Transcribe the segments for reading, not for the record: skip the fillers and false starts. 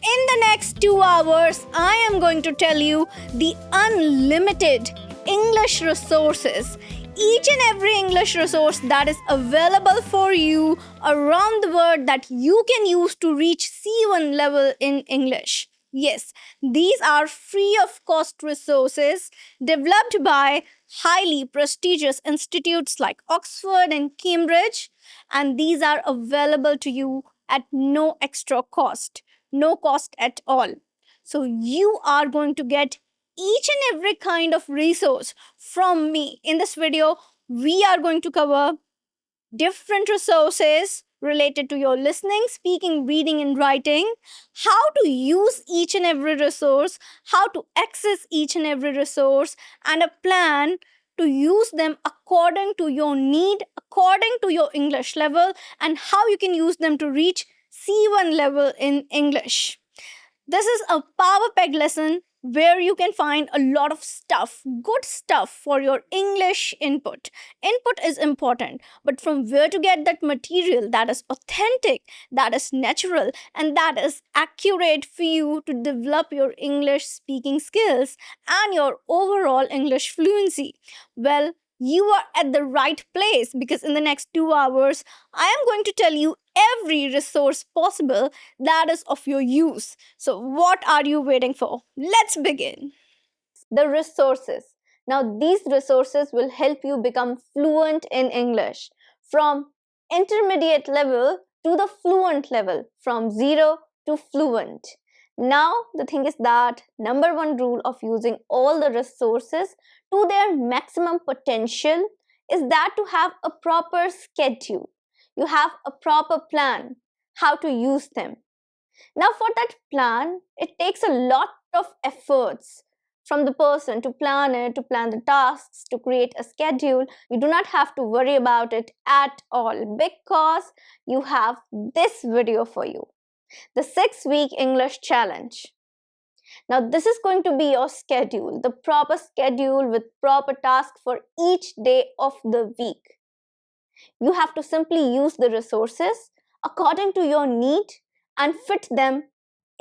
In the next 2 hours, I am going to tell you the unlimited English resources. Each and every English resource that is available for you around the world that you can use to reach C1 level in English. Yes, these are free of cost resources developed by highly prestigious institutes like Oxford and Cambridge, and these are available to you at no extra cost, no cost at all. So you are going to get each and every kind of resource from me. In this video, we are going to cover different resources related to your listening, speaking, reading, and writing, how to use each and every resource, how to access each and every resource, and a plan to use them according to your need, according to your English level, and how you can use them to reach C1 level in English. This is a power packed lesson where you can find a lot of stuff, good stuff for your English input. Input is important, but from where to get that material that is authentic, that is natural, and that is accurate for you to develop your English speaking skills and your overall English fluency? Well, you are at the right place because in the next 2 hours, I am going to tell you every resource possible that is of your use. So, what are you waiting for? Let's begin. The resources. Now, these resources will help you become fluent in English from intermediate level to the fluent level, from zero to fluent. Now, the thing is that number one rule of using all the resources to their maximum potential is that to have a proper schedule. You have a proper plan how to use them. Now, for that plan, it takes a lot of efforts from the person to plan it, to plan the tasks, to create a schedule. You do not have to worry about it at all because you have this video for you, the 6-week English challenge. Now, this is going to be your schedule, the proper schedule with proper tasks for each day of the week. You have to simply use the resources according to your need and fit them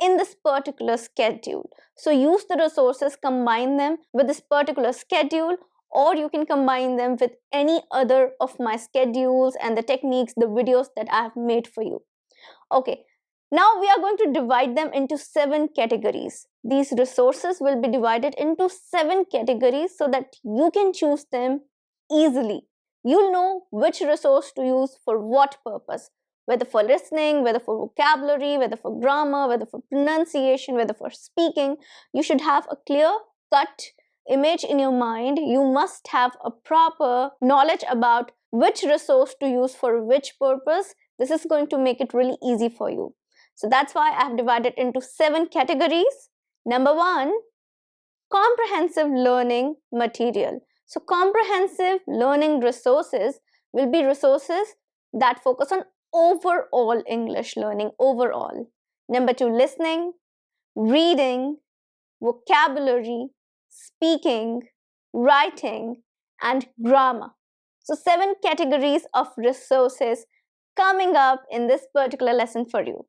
in this particular schedule. So use the resources, combine them with this particular schedule, or you can combine them with any other of my schedules and the techniques, the videos that I have made for you. Okay, now we are going to divide them into 7 categories. These resources will be divided into 7 categories so that you can choose them easily. You'll know which resource to use for what purpose, whether for listening, whether for vocabulary, whether for grammar, whether for pronunciation, whether for speaking. You should have a clear-cut image in your mind. You must have a proper knowledge about which resource to use for which purpose. This is going to make it really easy for you. So that's why I have divided into 7 categories. Number 1, comprehensive learning material. So comprehensive learning resources will be resources that focus on overall English learning overall. Number 2, listening, reading, vocabulary, speaking, writing, and grammar. So 7 categories of resources coming up in this particular lesson for you.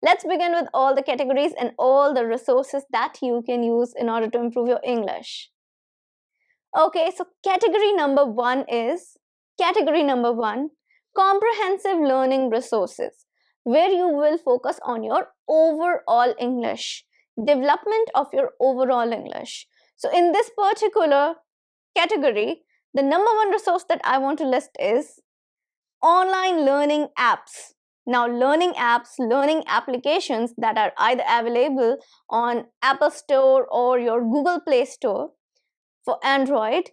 Let's begin with all the categories and all the resources that you can use in order to improve your English. Okay, so category number 1 is comprehensive learning resources, where you will focus on your overall English, development of your overall English. So in this particular category, the number 1 resource that I want to list is online learning apps. Now, learning apps, learning applications that are either available on Apple Store or your Google Play Store for Android,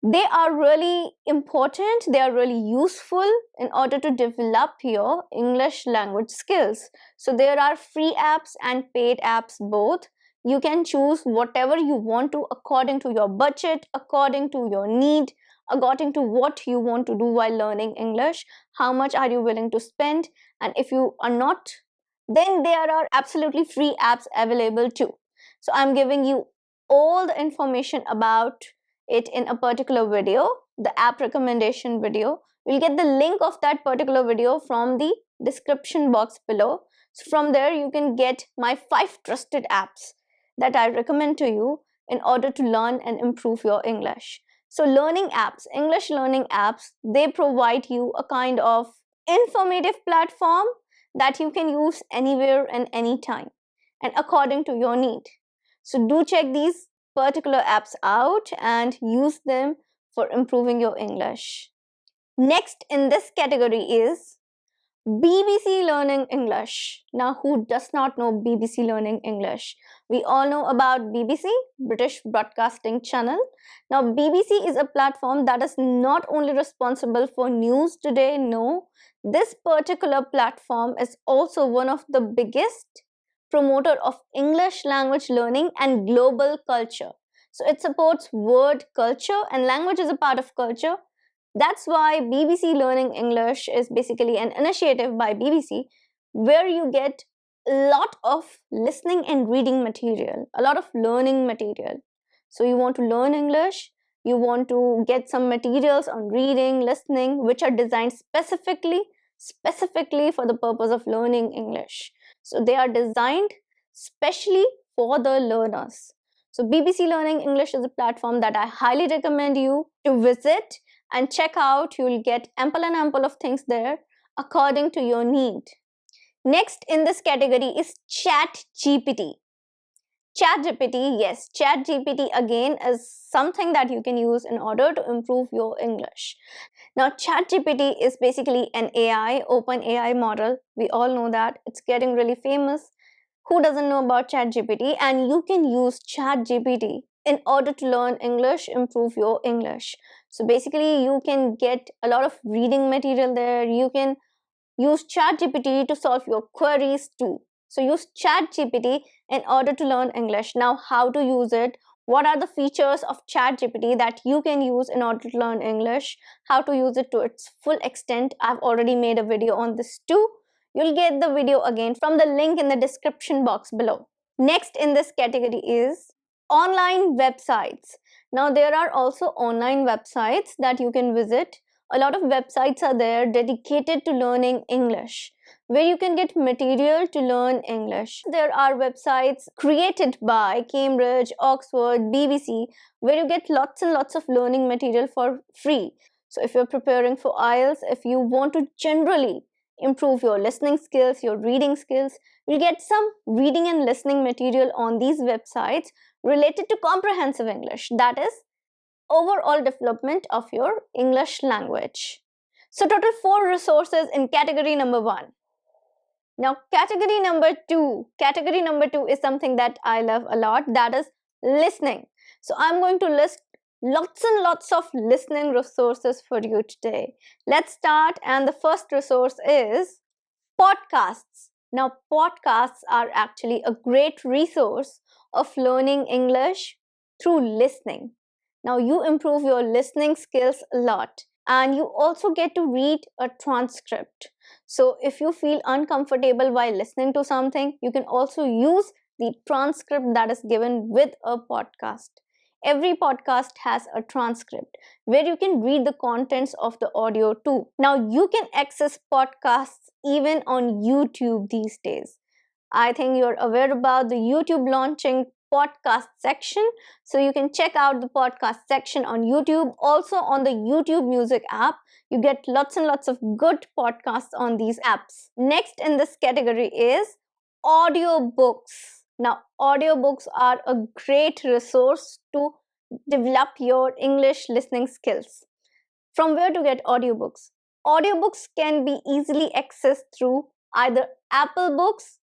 they are really important, they are really useful in order to develop your English language skills. So there are free apps and paid apps both. You can choose whatever you want to according to your budget, according to your need, according to what you want to do while learning English, how much are you willing to spend, and if you are not, then there are absolutely free apps available too. So I'm giving you all the information about it in a particular video, the app recommendation video. You'll get the link of that particular video from the description box below. So from there, you can get my 5 trusted apps that I recommend to you in order to learn and improve your English. So learning apps, English learning apps, they provide you a kind of informative platform that you can use anywhere and anytime and according to your need. So do check these particular apps out and use them for improving your English. Next in this category is BBC Learning English. Now, who does not know BBC Learning English? We all know about BBC, British Broadcasting Channel. Now, BBC is a platform that is not only responsible for news today, no. This particular platform is also one of the biggest promoter of English language learning and global culture. So it supports word culture, and language is a part of culture. That's why BBC Learning English is basically an initiative by BBC where you get a lot of listening and reading material, a lot of learning material. So you want to learn English, you want to get some materials on reading, listening, which are designed specifically for the purpose of learning English. So they are designed specially for the learners. So BBC Learning English is a platform that I highly recommend you to visit and check out. You'll get ample and ample of things there according to your need. Next in this category is ChatGPT. ChatGPT, yes, ChatGPT again is something that you can use in order to improve your English. Now, ChatGPT is basically an AI, open AI model. We all know that. It's getting really famous. Who doesn't know about ChatGPT? And you can use ChatGPT in order to learn English, improve your English. So basically, you can get a lot of reading material there. You can use ChatGPT to solve your queries too. So use ChatGPT in order to learn English. Now, how to use it? What are the features of ChatGPT that you can use in order to learn English? How to use it to its full extent? I've already made a video on this too. You'll get the video again from the link in the description box below. Next in this category is online websites. Now, there are also online websites that you can visit. A lot of websites are there dedicated to learning English, where you can get material to learn English. There are websites created by Cambridge, Oxford, BBC, where you get lots and lots of learning material for free. So if you're preparing for IELTS, if you want to generally improve your listening skills, your reading skills, you'll get some reading and listening material on these websites related to comprehensive English. That is overall development of your English language. So total 4 resources in category number 1. Now category number 2. Category number 2 is something that I love a lot. That is listening. So I'm going to list lots and lots of listening resources for you today. Let's start, and the first resource is podcasts. Now podcasts are actually a great resource of learning English through listening. Now you improve your listening skills a lot, and you also get to read a transcript. So if you feel uncomfortable while listening to something, you can also use the transcript that is given with a podcast. Every podcast has a transcript where you can read the contents of the audio too. Now you can access podcasts even on YouTube these days. I think you're aware about the YouTube launching podcast section. So you can check out the podcast section on YouTube. Also on the YouTube Music app, you get lots and lots of good podcasts on these apps. Next in this category is audiobooks. Now, audiobooks are a great resource to develop your English listening skills. From where to get audiobooks? Audiobooks can be easily accessed through either Apple Books,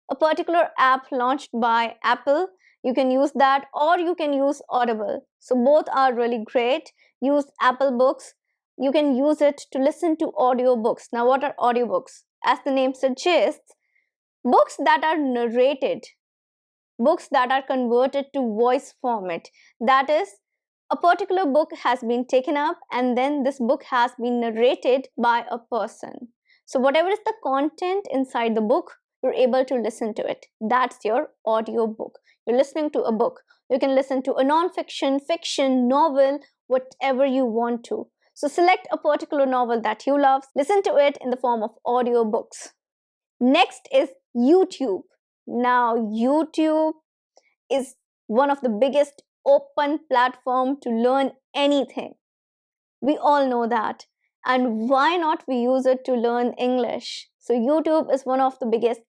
a particular app launched by Apple. You can use that, or you can use Audible. So both are really great. Use Apple Books. You can use it to listen to audiobooks. Now, what are audiobooks? As the name suggests, books that are narrated, books that are converted to voice format. That is, a particular book has been taken up and then this book has been narrated by a person. So whatever is the content inside the book, you're able to listen to it. That's your audio book. You're listening to a book. You can listen to a non-fiction, fiction, novel, whatever you want to. So select a particular novel that you love, listen to it in the form of audio books. Next is YouTube. Now, YouTube is one of the biggest open platform to learn anything. We all know that. And why not we use it to learn English? So YouTube is one of the biggest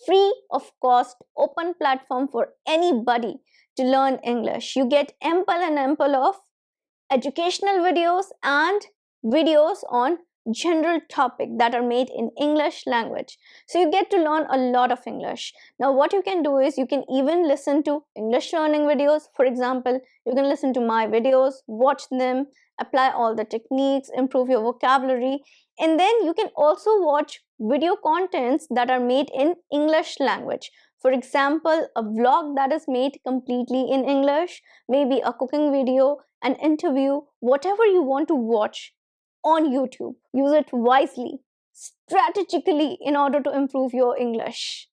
free of cost open platform for anybody to learn English. You get ample and ample of educational videos and videos on general topic that are made in English language. So you get to learn a lot of English. Now what you can do is you can even listen to English learning videos. For example, you can listen to my videos, watch them, apply all the techniques, improve your vocabulary, and then you can also watch video contents that are made in English language. For example, a vlog that is made completely in English, maybe a cooking video, an interview, whatever you want to watch on YouTube. Use it wisely, strategically in order to improve your English.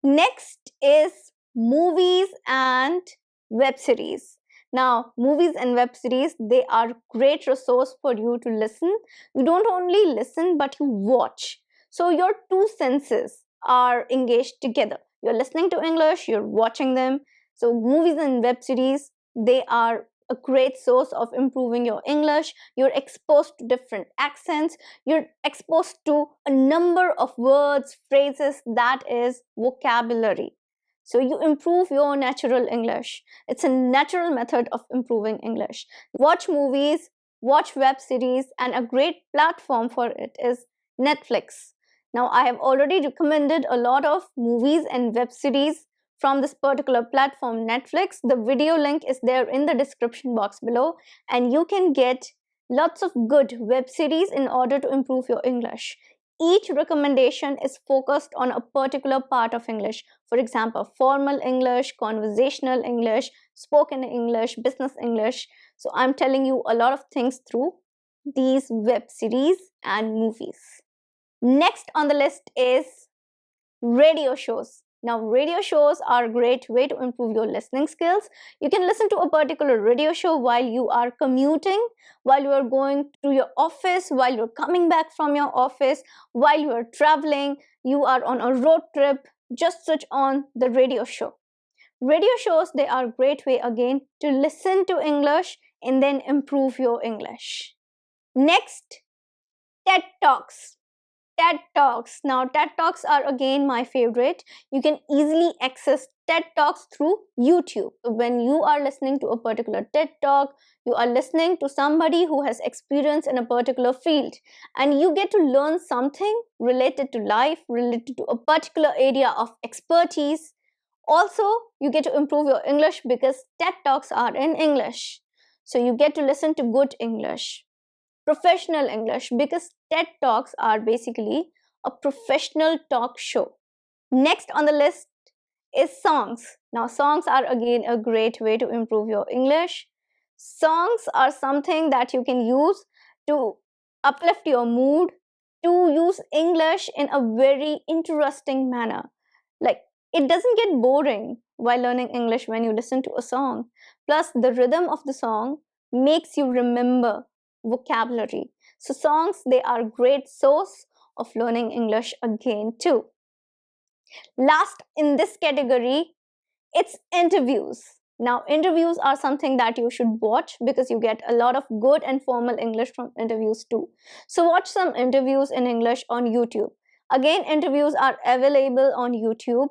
Next is movies and web series. Now, movies and web series, they are great resource for you to listen. You don't only listen, but you watch. So your two senses are engaged together. You're listening to English, you're watching them. So movies and web series, they are a great source of improving your English. You're exposed to different accents. You're exposed to a number of words, phrases, that is vocabulary. So you improve your natural English. It's a natural method of improving English. Watch movies, watch web series, and a great platform for it is Netflix. Now, I have already recommended a lot of movies and web series from this particular platform, Netflix. The video link is there in the description box below, and you can get lots of good web series in order to improve your English. Each recommendation is focused on a particular part of English. For example, formal English, conversational English, spoken English, business English. So I'm telling you a lot of things through these web series and movies. Next on the list is radio shows. Now, radio shows are a great way to improve your listening skills. You can listen to a particular radio show while you are commuting, while you are going to your office, while you're coming back from your office, while you are traveling, you are on a road trip. Just switch on the radio show. Radio shows, they are a great way again to listen to English and then improve your English. Next, TED Talks. TED Talks. Now, TED Talks are again my favorite. You can easily access TED Talks through YouTube. When you are listening to a particular TED Talk, you are listening to somebody who has experience in a particular field, and you get to learn something related to life, related to a particular area of expertise. Also, you get to improve your English because TED Talks are in English. So you get to listen to good English, professional English, because TED Talks are basically a professional talk show. Next on the list is songs. Now, songs are again a great way to improve your English. Songs are something that you can use to uplift your mood, to use English in a very interesting manner. Like, it doesn't get boring while learning English when you listen to a song. Plus, the rhythm of the song makes you remember vocabulary. So songs, they are a great source of learning English again too. Last in this category, it's interviews. Now, interviews are something that you should watch because you get a lot of good and formal English from interviews too. So watch some interviews in English on YouTube. Again, interviews are available on YouTube.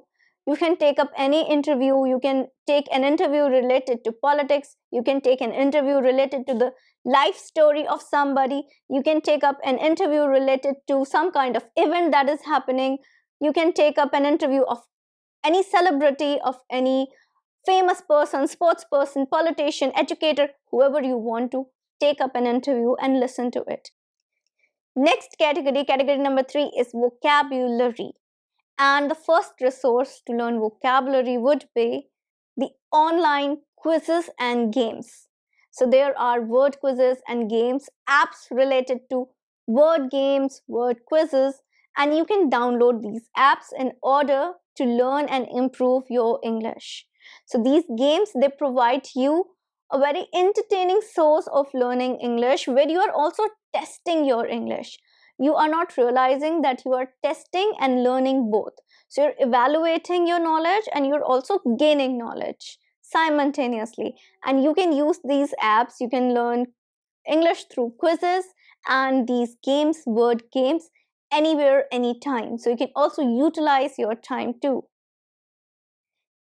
You can take up any interview. You can take an interview related to politics. You can take an interview related to the life story of somebody. You can take up an interview related to some kind of event that is happening. You can take up an interview of any celebrity, of any famous person, sports person, politician, educator, whoever you want to take up an interview and listen to it. Next category number 3 is vocabulary. And the first resource to learn vocabulary would be the online quizzes and games. So there are word quizzes and games, apps related to word games, word quizzes, and you can download these apps in order to learn and improve your English. So these games, they provide you a very entertaining source of learning English where you are also testing your English. you are not realizing that you are testing and learning both. So you're evaluating your knowledge and you're also gaining knowledge simultaneously. And you can use these apps, you can learn English through quizzes and these games, word games, anywhere, anytime. So you can also utilize your time too.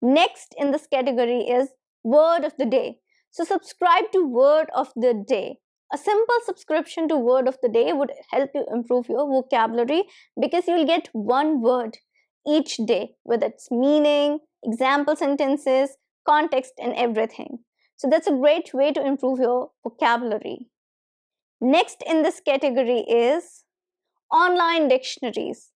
Next in this category is word of the day. So subscribe to word of the day. A simple subscription to word of the day would help you improve your vocabulary because you'll get one word each day with its meaning, example sentences, context, and everything. So that's a great way to improve your vocabulary. Next in this category is online dictionaries.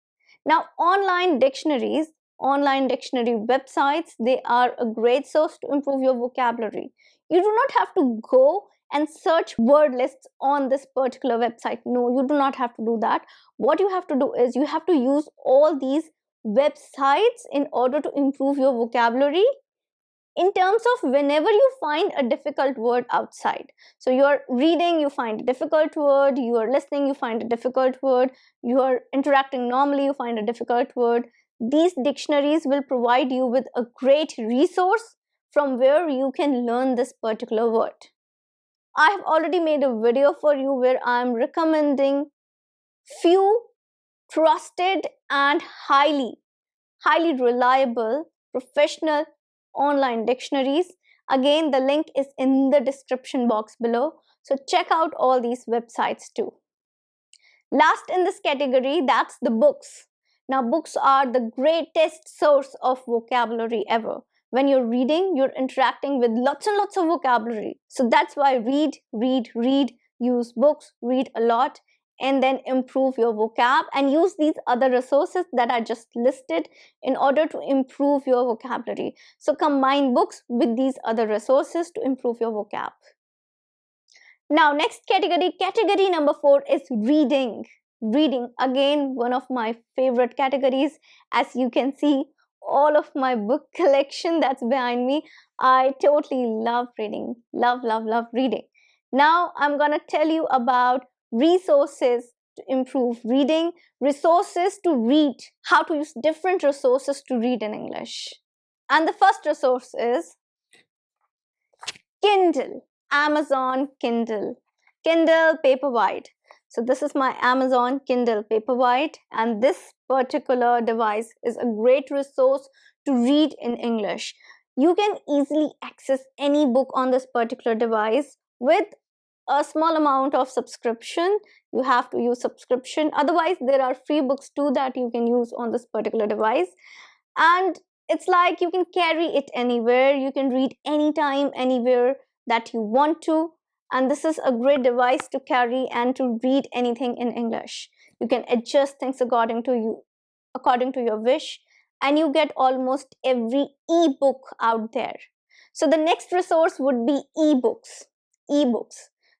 Now, online dictionary websites, they are a great source to improve your vocabulary. You do not have to go and search word lists on this particular website. No, you do not have to do that. What you have to do is you have to use all these websites in order to improve your vocabulary in terms of whenever you find a difficult word outside. So you're reading, you find a difficult word, you are listening, you find a difficult word, you are interacting normally, you find a difficult word. These dictionaries will provide you with a great resource from where you can learn this particular word. I have already made a video for you where I'm recommending few trusted and highly reliable professional online dictionaries. Again, the link is in the description box below. So check out all these websites too. Last in this category, that's the books. Now, books are the greatest source of vocabulary ever. When you're reading, you're interacting with lots and lots of vocabulary. So that's why read, use books, read a lot, and then improve your vocab and use these other resources that I just listed in order to improve your vocabulary. So combine books with these other resources to improve your vocab. Now, next category number 4 is reading. Reading, again, one of my favorite categories. As you can see, all of my book collection that's behind me, I totally love reading. Love reading. Now, I'm gonna tell you about resources to improve reading, resources to read, how to use different resources to read in English. And the first resource is Kindle. Amazon Kindle Paperwhite. So this is my Amazon Kindle Paperwhite, and this particular device is a great resource to read in English. You can easily access any book on this particular device with a small amount of subscription. You have to use subscription. Otherwise, there are free books too that you can use on this particular device. And it's like you can carry it anywhere. You can read anytime, anywhere that you want to. And this is a great device to carry and to read anything in English. You can adjust things according to your wish, and you get almost every ebook out there. So the next resource would be ebooks.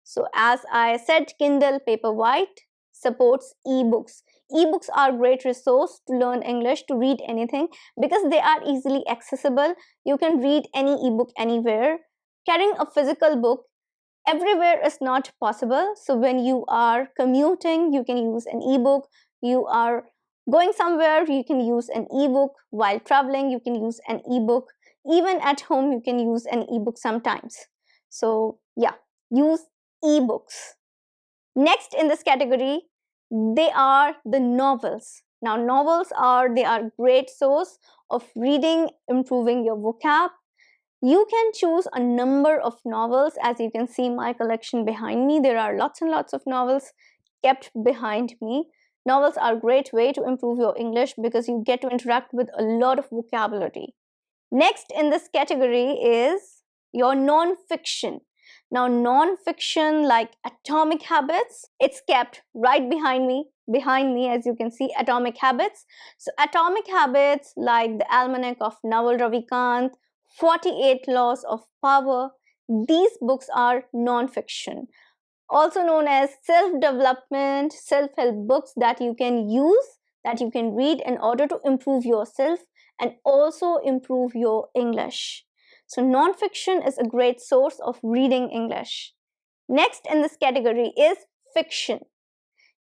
So as I said, Kindle Paperwhite supports ebooks. Ebooks are a great resource to learn English, to read anything, because they are easily accessible. You can read any ebook anywhere. Carrying a physical book everywhere is not possible. So when you are commuting, you can use an ebook. You are going somewhere, you can use an ebook. While traveling, you can use an ebook. Even at home, you can use an ebook sometimes. So yeah, use ebooks. Next in this category, they are the novels. Now, novels are great source of reading, improving your vocab. You can choose a number of novels. As you can see my collection behind me, there are lots and lots of novels kept behind me. Novels are a great way to improve your English because you get to interact with a lot of vocabulary. Next in this category is your non-fiction. Now, non-fiction like Atomic Habits, it's kept right behind me, as you can see, Atomic Habits. So Atomic Habits like the Almanac of Naval Ravikant, 48 Laws of Power, these books are non-fiction. Also known as self-development, self-help books that you can use, that you can read in order to improve yourself and also improve your English. So non-fiction is a great source of reading English. Next in this category is fiction.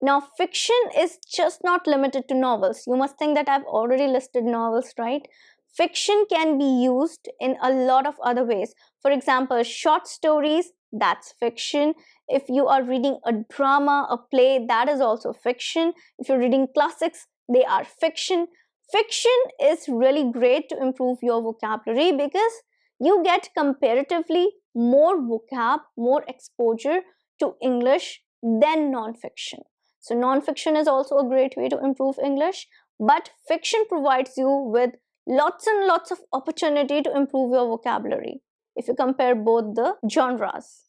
Now, fiction is just not limited to novels. You must think that I've already listed novels, right? Fiction can be used in a lot of other ways. For example, short stories, that's fiction. If you are reading a drama, a play, that is also fiction. If you're reading classics, they are fiction. Fiction is really great to improve your vocabulary because you get comparatively more vocab, more exposure to English than non-fiction. So non-fiction is also a great way to improve English, but fiction provides you with lots and lots of opportunity to improve your vocabulary if you compare both the genres.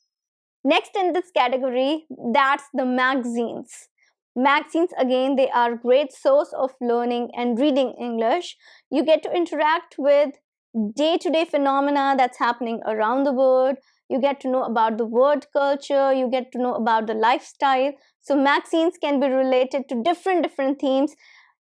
Next in this category, that's the magazines. Magazines, again, they are great source of learning and reading English. You get to interact with day-to-day phenomena that's happening around the world. You get to know about the word culture. You get to know about the lifestyle. So magazines can be related to different themes.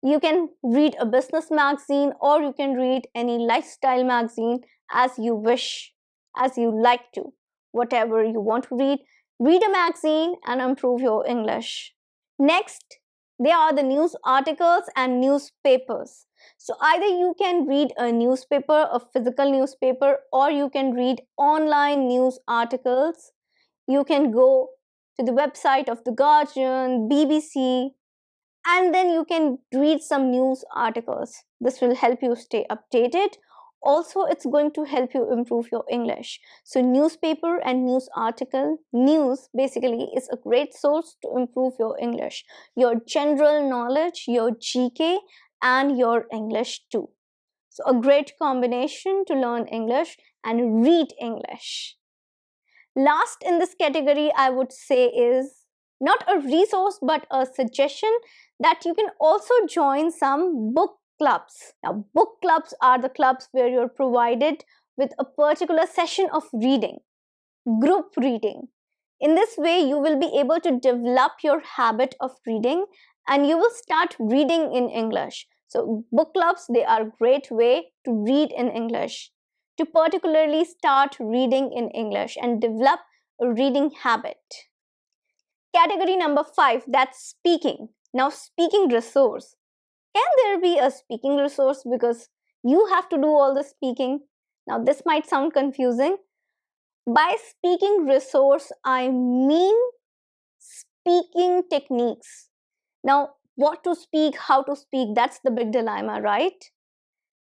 You can read a business magazine or you can read any lifestyle magazine as you wish, as you like to. Whatever you want to read a magazine and improve your English. Next, there are the news articles and newspapers. So either you can read a newspaper, a physical newspaper, or you can read online news articles. You can go to the website of The Guardian, BBC, and then you can read some news articles. This will help you stay updated. Also, it's going to help you improve your English. So newspaper and news article, news basically is a great source to improve your English, your general knowledge, your GK, and your English too. So a great combination to learn English and read English. Last in this category, I would say, is not a resource but a suggestion that you can also join some book clubs. Now, book clubs are the clubs where you're provided with a particular session of reading, group reading. In this way, you will be able to develop your habit of reading and you will start reading in English. So, book clubs, they are a great way to read in English, to particularly start reading in English and develop a reading habit. Category number 5, that's speaking. Now, speaking resource. Can there be a speaking resource because you have to do all the speaking? Now, this might sound confusing. By speaking resource, I mean speaking techniques. Now, what to speak, how to speak, that's the big dilemma, right?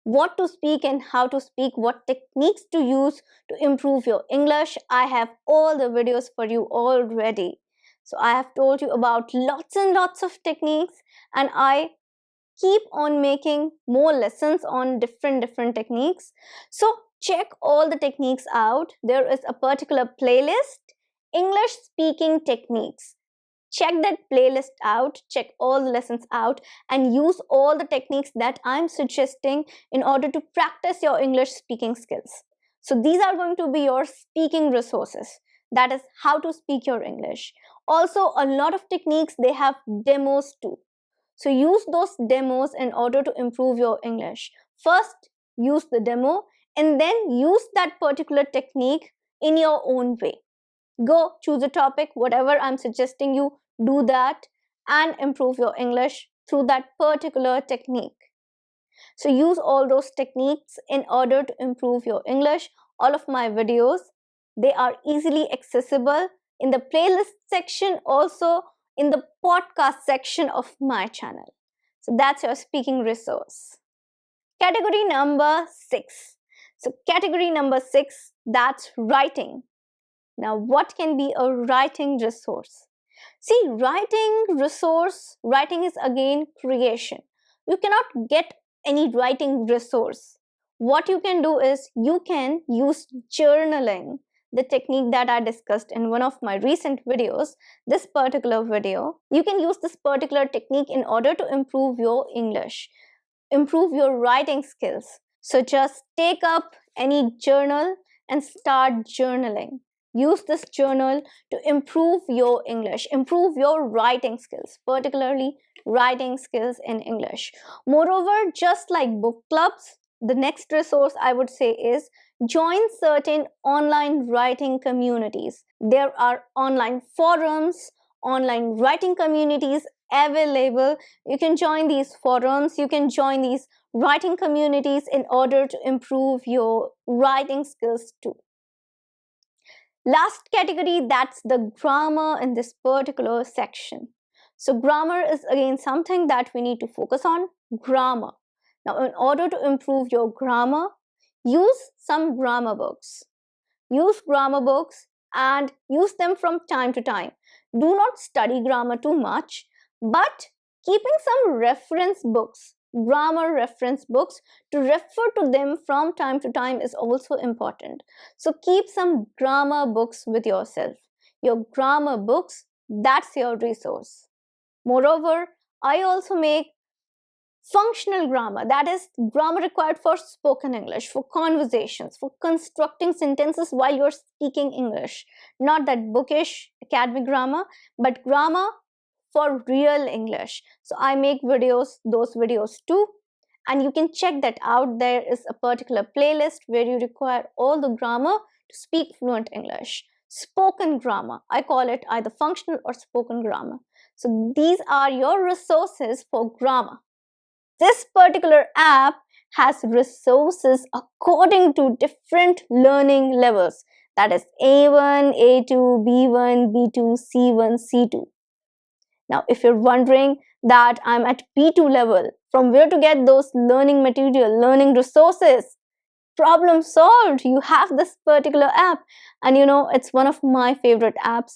What to speak and how to speak, what techniques to use to improve your English. I have all the videos for you already. So I have told you about lots and lots of techniques, and I keep on making more lessons on different techniques. So check all the techniques out. There is a particular playlist, English speaking techniques. Check that playlist out, check all the lessons out, and use all the techniques that I'm suggesting in order to practice your English speaking skills. So these are going to be your speaking resources. That is how to speak your English. Also, a lot of techniques, they have demos too. So use those demos in order to improve your English. First, use the demo and then use that particular technique in your own way. Go choose a topic, whatever I'm suggesting you, do that and improve your English through that particular technique. So use all those techniques in order to improve your English. All of my videos, they are easily accessible in the playlist section, also in the podcast section of my channel. So that's your speaking resource. Category number 6. So category number 6, that's writing. Now, what can be a writing resource? See, writing resource, writing is again creation. You cannot get any writing resource. What you can do is you can use journaling, the technique that I discussed in one of my recent videos, this particular video. You can use this particular technique in order to improve your English, improve your writing skills. So just take up any journal and start journaling. Use this journal to improve your English, improve your writing skills, particularly writing skills in English. Moreover, just like book clubs, the next resource I would say is join certain online writing communities. There are online forums, online writing communities available. You can join these forums, you can join these writing communities in order to improve your writing skills too. Last category, that's the grammar in this particular section. So grammar is again something that we need to focus on. Grammar. Now, in order to improve your grammar, use some grammar books. Use grammar books and use them from time to time. Do not study grammar too much, but keeping some reference books, grammar reference books, to refer to them from time to time is also important. So keep some grammar books with yourself. Your grammar books, that's your resource. Moreover, I also make functional grammar, that is grammar required for spoken English, for conversations, for constructing sentences while you're speaking English. Not that bookish academic grammar, but grammar for real English. So I make those videos too, and you can check that out. There is a particular playlist where you require all the grammar to speak fluent English. Spoken grammar, I call it either functional or spoken grammar. So these are your resources for grammar. This particular app has resources according to different learning levels. That is A1, A2, B1, B2, C1, C2. Now, if you're wondering that I'm at B2 level, from where to get those learning material, learning resources, problem solved. You have this particular app, and it's one of my favorite apps.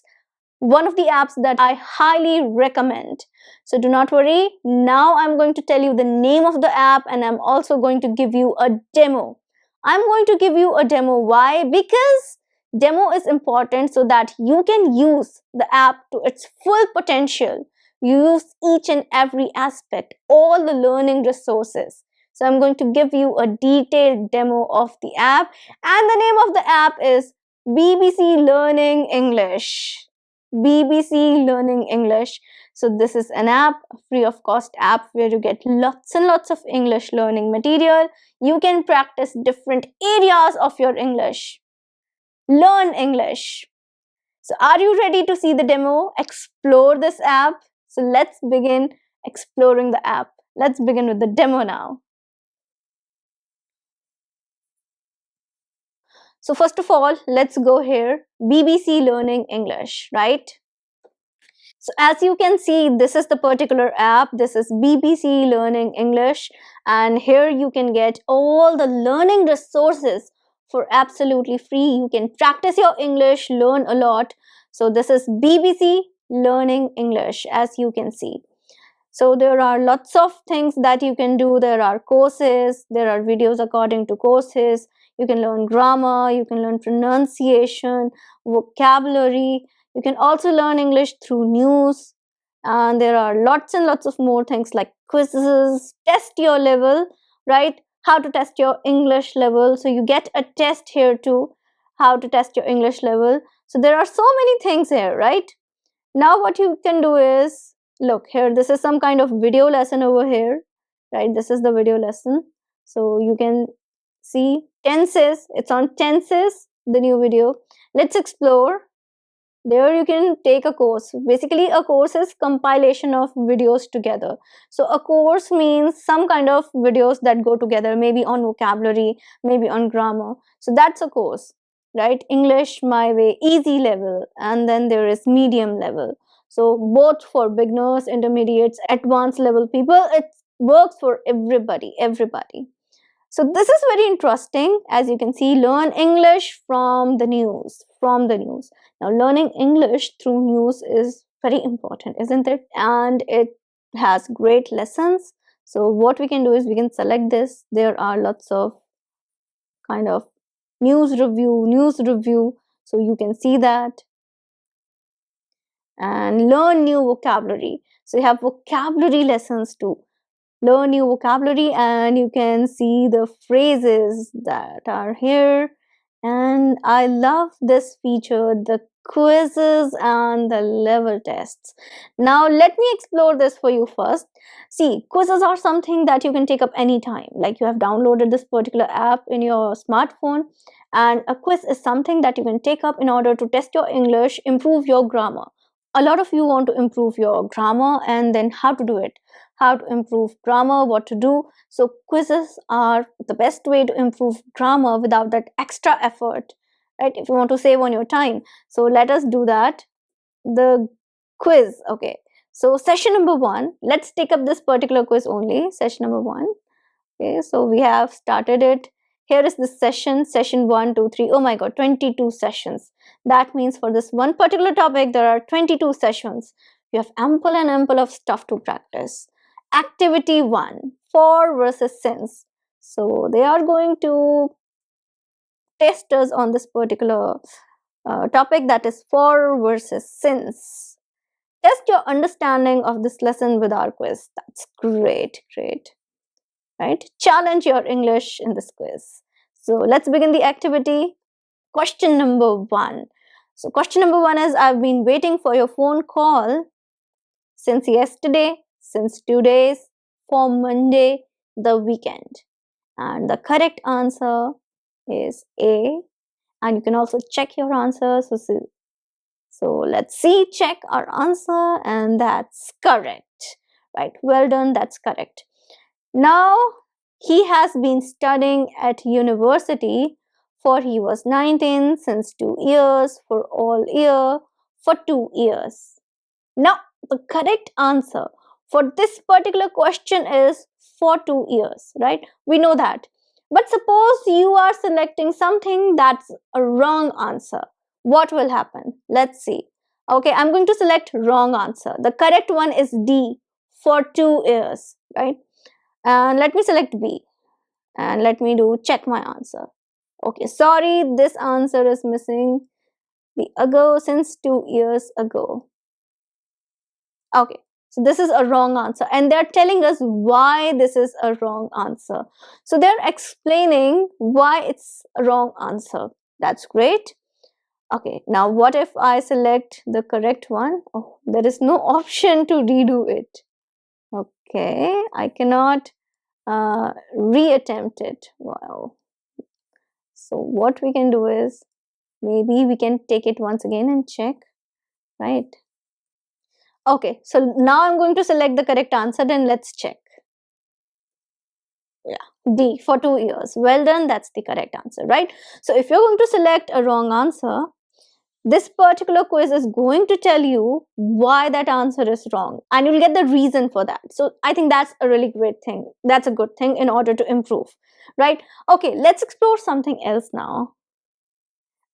One of the apps that I highly recommend. So do not worry. Now I'm going to tell you the name of the app, and I'm also going to give you a demo. I'm going to give you a demo. Why? Because demo is important so that you can use the app to its full potential. Use each and every aspect, all the learning resources. So I'm going to give you a detailed demo of the app, and the name of the app is BBC Learning English. BBC Learning English. So this is an app, a free of cost app, where you get lots and lots of English learning material. You can practice different areas of your English. Learn English. So are you ready to see the demo? Explore this app. So let's begin exploring the app. Let's begin with the demo now. So first of all, let's go here. BBC Learning English, right? So as you can see, this is the particular app. This is BBC Learning English, and here you can get all the learning resources for absolutely free. You can practice your English, learn a lot. So this is BBC Learning English, as you can see. So there are lots of things that you can do. There are courses, there are videos according to courses. You can learn grammar, you can learn pronunciation, vocabulary. You can also learn English through news, and there are lots and lots of more things like quizzes, test your level, right? How to test your English level. So you get a test here too, how to test your English level. So there are so many things here, right? Now what you can do is, look here, this is some kind of video lesson over here, right? This is the video lesson. So you can see tenses, it's on tenses, the new video. Let's explore. There you can take a course. Basically, a course is compilation of videos together. So a course means some kind of videos that go together, maybe on vocabulary, maybe on grammar. So that's a course, right? English My Way, easy level, and then there is medium level. So both for beginners, intermediates, advanced level people, it works for everybody. So this is very interesting. As you can see, learn English from the news. Now, learning English through news is very important, isn't it? And it has great lessons. So what we can do is we can select this. There are lots of kind of news review. So you can see that. And learn new vocabulary. So you have vocabulary lessons too. Learn new vocabulary, and you can see the phrases that are here. And I love this feature, the quizzes and the level tests. Now let me explore this for you first. See, quizzes are something that you can take up anytime. Like, you have downloaded this particular app in your smartphone, and a quiz is something that you can take up in order to test your English, improve your grammar. a lot of you want to improve your grammar, and then how to do it, how to improve grammar, what to do. So quizzes are the best way to improve grammar without that extra effort, right? If you want to save on your time, so let us do that. The quiz, okay, so session number 1, let's take up this particular quiz only, session number 1. Okay, so we have started it. Here is the session 1, 2, 3. Oh my god, 22 sessions. That means for this one particular topic, there are 22 sessions. You have ample and ample of stuff to practice. Activity 1, for versus since. So they are going to test us on this particular topic, that is for versus since. Test your understanding of this lesson with our quiz. That's great, great. Right? Challenge your English in this quiz. So let's begin the activity. Question number 1. So question number 1 is, I've been waiting for your phone call since yesterday, since 2 days, for Monday, the weekend. And the correct answer is A. And you can also check your answer. So let's see, check our answer, and that's correct. Right? Well done, that's correct. Now, he has been studying at university for he was 19 since 2 years, for all year, for 2 years. Now, the correct answer for this particular question is for 2 years, right? We know that. But suppose you are selecting something that's a wrong answer. What will happen? Let's see. Okay, I'm going to select wrong answer. The correct one is D, for 2 years, right? And let me select B, and let me do check my answer. Okay, sorry, this answer is missing the ago, since 2 years ago. Okay, so this is a wrong answer, and they're telling us why this is a wrong answer. So they're explaining why it's a wrong answer. That's great. Okay, now what if I select the correct one? Oh, there is no option to redo it. Okay, I cannot reattempt it. Wow. So what we can do is, maybe we can take it once again and check, right? Okay, so now I'm going to select the correct answer, then let's check. Yeah, D, for 2 years. Well done, that's the correct answer, right? So if you're going to select a wrong answer, this particular quiz is going to tell you why that answer is wrong, and you'll get the reason for that. So I think that's a really great thing. That's a good thing in order to improve, right? Okay, let's explore something else now.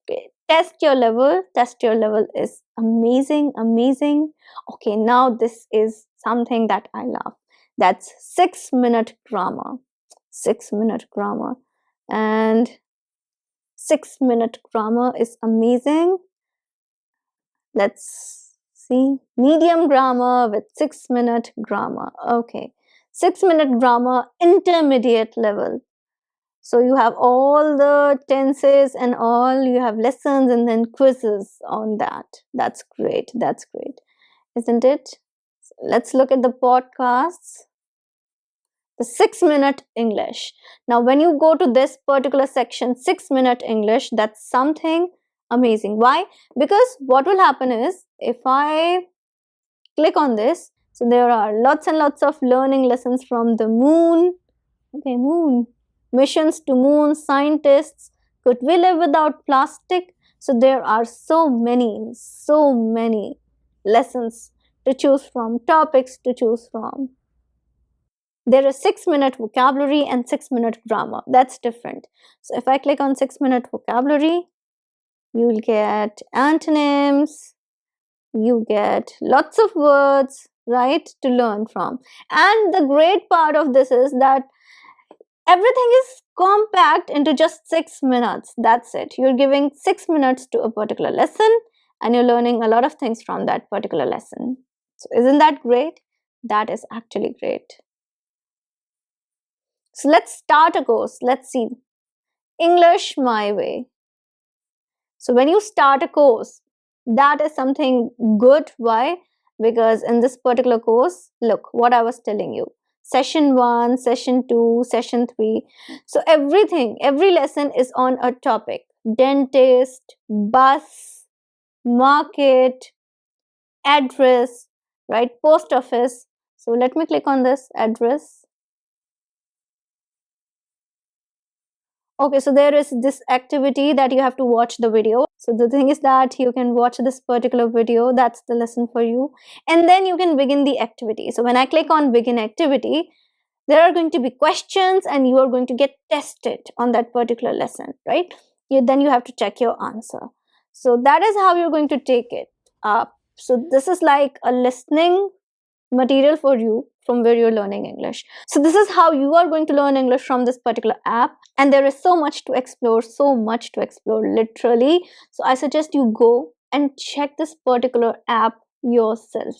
Okay, test your level. Test your level is amazing, amazing. Okay, now this is something that I love. That's 6-minute grammar. 6-minute grammar. And 6-minute grammar is amazing. Let's see. Medium grammar with 6-minute grammar. Okay. 6-minute grammar, intermediate level. So you have all the tenses and all, you have lessons and then quizzes on that. That's great. That's great. Isn't it? So let's look at the podcasts. The 6-minute English. Now, when you go to this particular section, 6-minute English, that's something amazing. Why? Because what will happen is, if I click on this, so there are lots and lots of learning lessons from the moon. Okay, moon. Missions to moon, scientists. Could we live without plastic? So there are so many lessons to choose from, topics to choose from. There is 6-minute vocabulary and 6-minute grammar. That's different. So if I click on 6-minute vocabulary, you will get antonyms, you get lots of words, right, to learn from. And the great part of this is that everything is compact into just 6 minutes. That's it. You're giving 6 minutes to a particular lesson, and you're learning a lot of things from that particular lesson. So isn't that great? That is actually great. So let's start a course. Let's see. English my way. So when you start a course, that is something good. Why? Because in this particular course, look what I was telling you. Session 1, Session 2, Session 3. So every lesson is on a topic. Dentist, bus, market, address, right? Post office. So let me click on this address. Okay, so there is this activity that you have to watch the video. So the thing is that you can watch this particular video. That's the lesson for you. And then you can begin the activity. So when I click on begin activity, there are going to be questions and you are going to get tested on that particular lesson, right? Then you have to check your answer. So that is how you're going to take it up. So this is like a listening material for you from where you're learning English. So this is how you are going to learn English from this particular app. And there is so much to explore, literally. So I suggest you go and check this particular app yourself.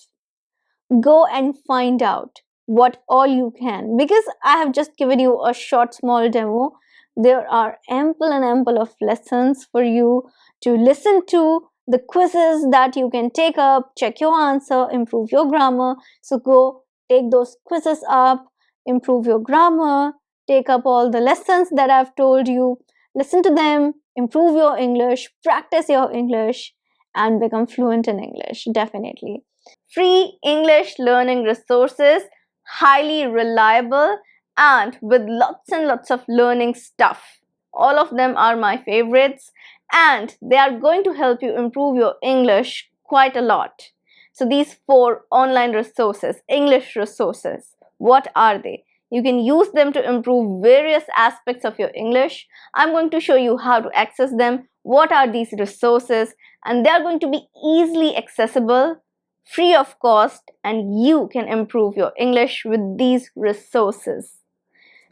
Go and find out what all you can, because I have just given you a short small demo. There are ample and ample of lessons for you to listen to, the quizzes that you can take up, check your answer, improve your grammar. So go take those quizzes up, improve your grammar, take up all the lessons that I've told you, listen to them, improve your English, practice your English, and become fluent in English, definitely. Free English learning resources, highly reliable, and with lots and lots of learning stuff. All of them are my favorites, and they are going to help you improve your English quite a lot. So these 4 online resources, English resources, what are they? You can use them to improve various aspects of your English. I'm going to show you how to access them, what are these resources, and they are going to be easily accessible, free of cost, and you can improve your English with these resources.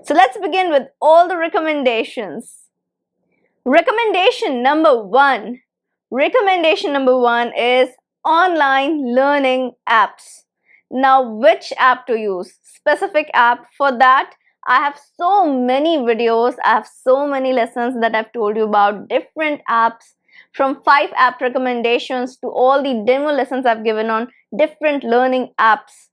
So let's begin with all the recommendations. Recommendation number 1. Recommendation number 1 is online learning apps. Now, which app to use? Specific app. For that, I have so many videos, I have so many lessons that I've told you about different apps, from 5 app recommendations to all the demo lessons I've given on different learning apps.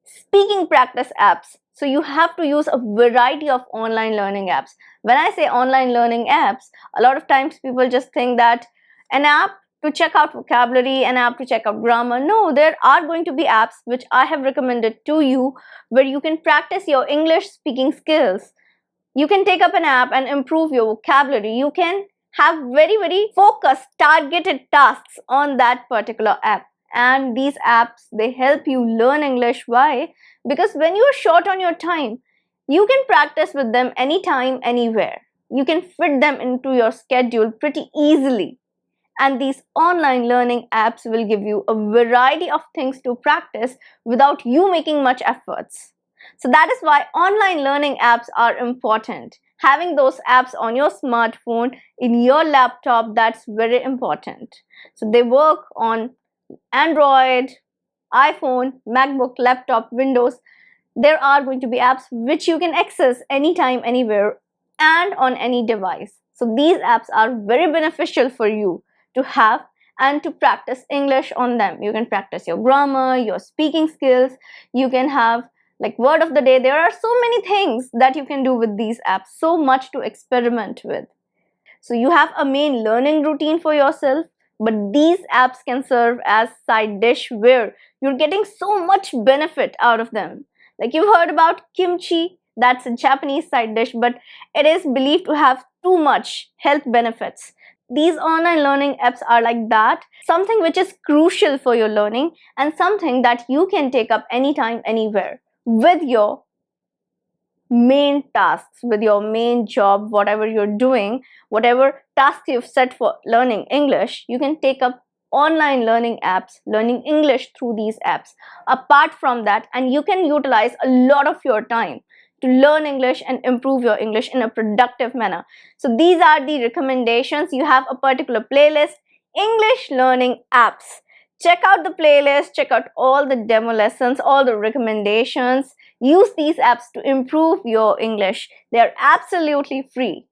Speaking practice apps. So you have to use a variety of online learning apps. When I say online learning apps, a lot of times people just think that an app to check out vocabulary, an app to check out grammar. No, there are going to be apps which I have recommended to you where you can practice your English speaking skills. You can take up an app and improve your vocabulary. You can have very focused, targeted tasks on that particular app. And these apps, they help you learn English. Why? Because when you're short on your time, you can practice with them anytime, anywhere. You can fit them into your schedule pretty easily. And these online learning apps will give you a variety of things to practice without you making much efforts. So that is why online learning apps are important. Having those apps on your smartphone, in your laptop, that's very important. So they work on Android, iPhone, MacBook, laptop, Windows. There are going to be apps which you can access anytime, anywhere, and on any device. So these apps are very beneficial for you to have and to practice English on them. You can practice your grammar, your speaking skills. You can have like word of the day. There are so many things that you can do with these apps, so much to experiment with. So you have a main learning routine for yourself, but these apps can serve as side dish where you're getting so much benefit out of them. Like you've heard about kimchi, that's a Japanese side dish, but it is believed to have too much health benefits. These online learning apps are like that, something which is crucial for your learning and something that you can take up anytime, anywhere with your main tasks, with your main job, whatever you're doing, whatever task you've set for learning English, you can take up online learning apps, learning English through these apps. Apart from that, and you can utilize a lot of your time to learn English and improve your English in a productive manner. So these are the recommendations. You have a particular playlist, English learning apps. Check out the playlist, check out all the demo lessons, all the recommendations. Use these apps to improve your English. They are absolutely free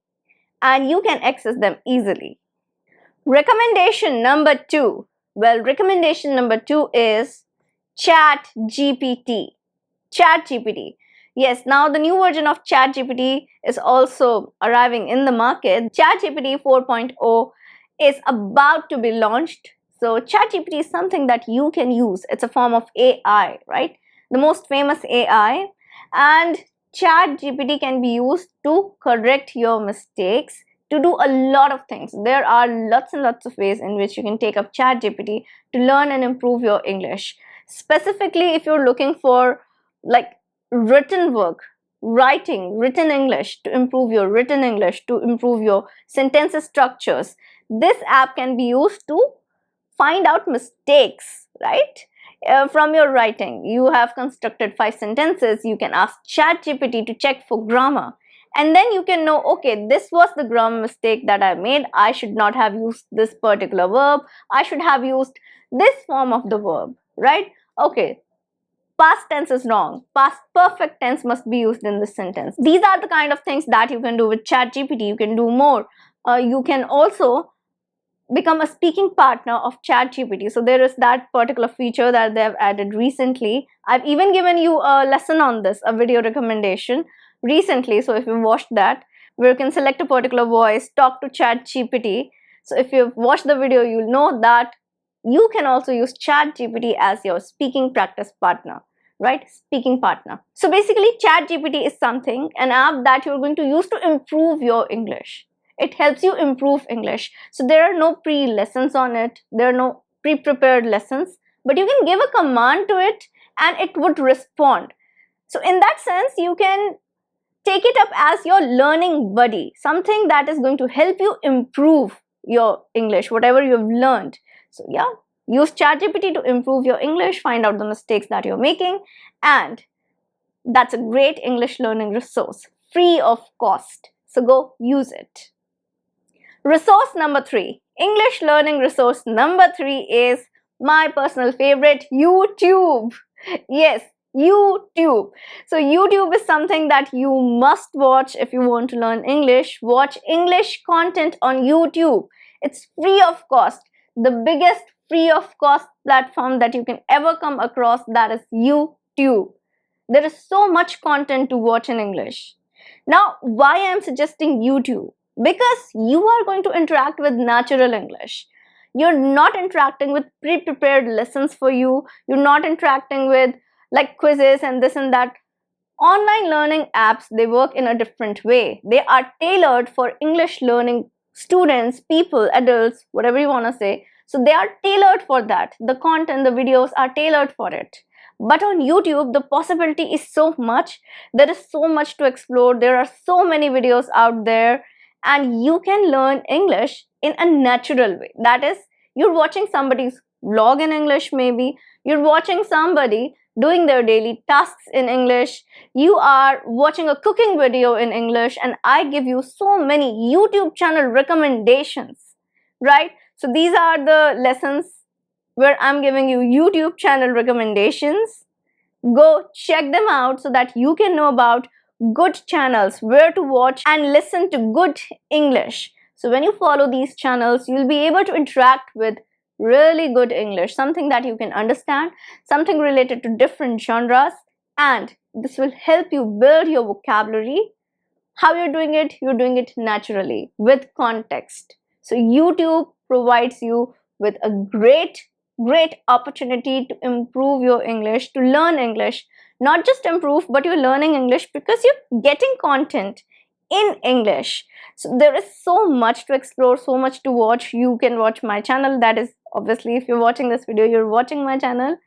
and you can access them easily. Recommendation number 2. Well, recommendation number 2 is ChatGPT. ChatGPT. Yes, now the new version of ChatGPT is also arriving in the market. ChatGPT 4.0 is about to be launched So ChatGPT is something that you can use. It's a form of AI, right? The most famous AI. And ChatGPT can be used to correct your mistakes, to do a lot of things. There are lots and lots of ways in which you can take up ChatGPT to learn and improve your English. Specifically, if you're looking for like written work, written English, to improve your written English, to improve your sentences structures, this app can be used to find out mistakes, right? From your writing, you have constructed 5 sentences, you can ask ChatGPT to check for grammar, and then you can know, okay, this was the grammar mistake that I made. I should not have used this particular verb. I should have used this form of the verb, right? Okay, past tense is wrong. Past perfect tense must be used in this sentence. These are the kind of things that you can do with ChatGPT. You can do more. You can also become a speaking partner of ChatGPT. So there is that particular feature that they have added recently. I've even given you a lesson on this, a video recommendation recently. So if you watched that, where you can select a particular voice, talk to ChatGPT. So if you've watched the video, you'll know that you can also use ChatGPT as your speaking practice partner, right? Speaking partner. So basically, ChatGPT is something, an app that you're going to use to improve your English. It helps you improve English. So there are no pre-lessons on it. There are no pre-prepared lessons, but you can give a command to it and it would respond. So in that sense, you can take it up as your learning buddy, something that is going to help you improve your English, whatever you've learned. So yeah, use ChatGPT to improve your English, find out the mistakes that you're making, and that's a great English learning resource, free of cost. So go use it. Resource number 3, English learning resource number 3 is my personal favorite, YouTube. Yes, YouTube. So YouTube is something that you must watch if you want to learn English. Watch English content on YouTube. It's free of cost. The biggest free of cost platform that you can ever come across, that is YouTube. There is so much content to watch in English. Now, why I am suggesting YouTube? Because you are going to interact with natural English. You're not interacting with pre-prepared lessons for you. You're not interacting with like quizzes and this and that. Online learning apps, they work in a different way. They are tailored for English learning students, people, adults, whatever you want to say. So they are tailored for that. The content, the videos are tailored for it. But on YouTube, the possibility is so much. There is so much to explore. There are so many videos out there. And you can learn English in a natural way. That is, you're watching somebody's vlog in English maybe. You're watching somebody doing their daily tasks in English. You are watching a cooking video in English, and I give you so many YouTube channel recommendations, right? So these are the lessons where I'm giving you YouTube channel recommendations. Go check them out so that you can know about good channels, where to watch and listen to good English. So when you follow these channels, you'll be able to interact with really good English, something that you can understand, something related to different genres, and this will help you build your vocabulary. How you're doing it naturally with context. So YouTube provides you with a great opportunity to improve your English, to learn English. Not just improve, but you're learning English because you're getting content in English. So there is so much to explore, so much to watch. You can watch my channel. That is, obviously, if you're watching this video, you're watching my channel.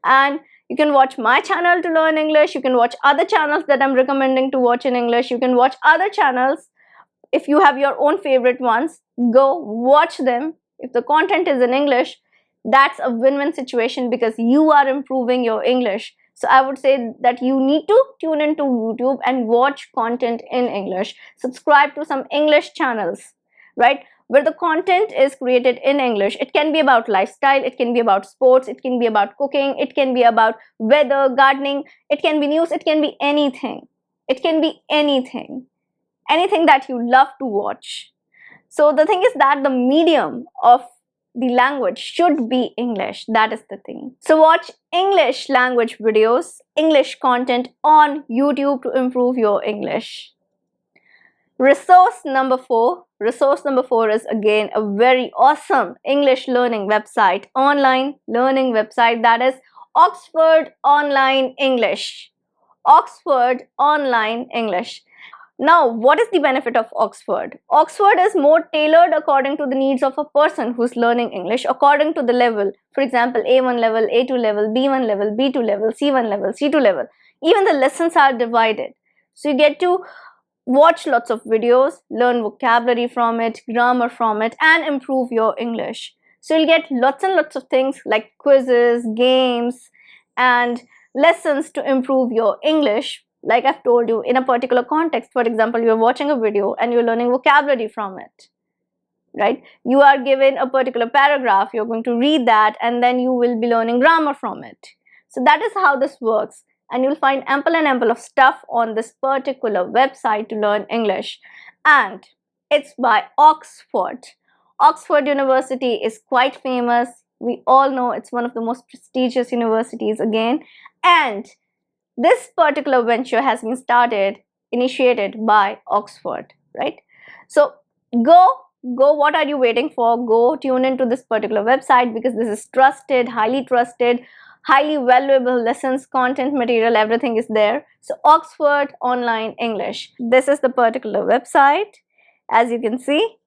And you can watch my channel to learn English. You can watch other channels that I'm recommending to watch in English. You can watch other channels. If you have your own favorite ones, go watch them. If the content is in English, that's a win-win situation because you are improving your English. So I would say that you need to tune into YouTube and watch content in English. Subscribe to some English channels, right? Where the content is created in English. It can be about lifestyle, it can be about sports, it can be about cooking, it can be about weather, gardening, it can be news, it can be anything. It can be anything. Anything that you love to watch. So the thing is that the medium of the language should be English. That is the thing. So watch English language videos, English content on YouTube to improve your English. Resource number four is again a very awesome English learning website, online learning website, that is Oxford Online English. Oxford Online English. Now, what is the benefit of Oxford? Oxford is more tailored according to the needs of a person who's learning English according to the level. For example, A1 level, A2 level, B1 level, B2 level, C1 level, C2 level. Even the lessons are divided. So you get to watch lots of videos, learn vocabulary from it, grammar from it, and improve your English. So you'll get lots and lots of things like quizzes, games, and lessons to improve your English. Like I've told you, in a particular context. For example, you're watching a video and you're learning vocabulary from it, right? You are given a particular paragraph, you're going to read that, and then you will be learning grammar from it. So that is how this works, and you'll find ample and ample of stuff on this particular website to learn English. And it's by Oxford. Oxford University is quite famous. We all know it's one of the most prestigious universities again, and this particular venture has been initiated by Oxford, right? So go, what are you waiting for? Go tune into this particular website, because this is trusted, highly valuable lessons, content, material, everything is there. So Oxford Online English. This is the particular website, as you can see.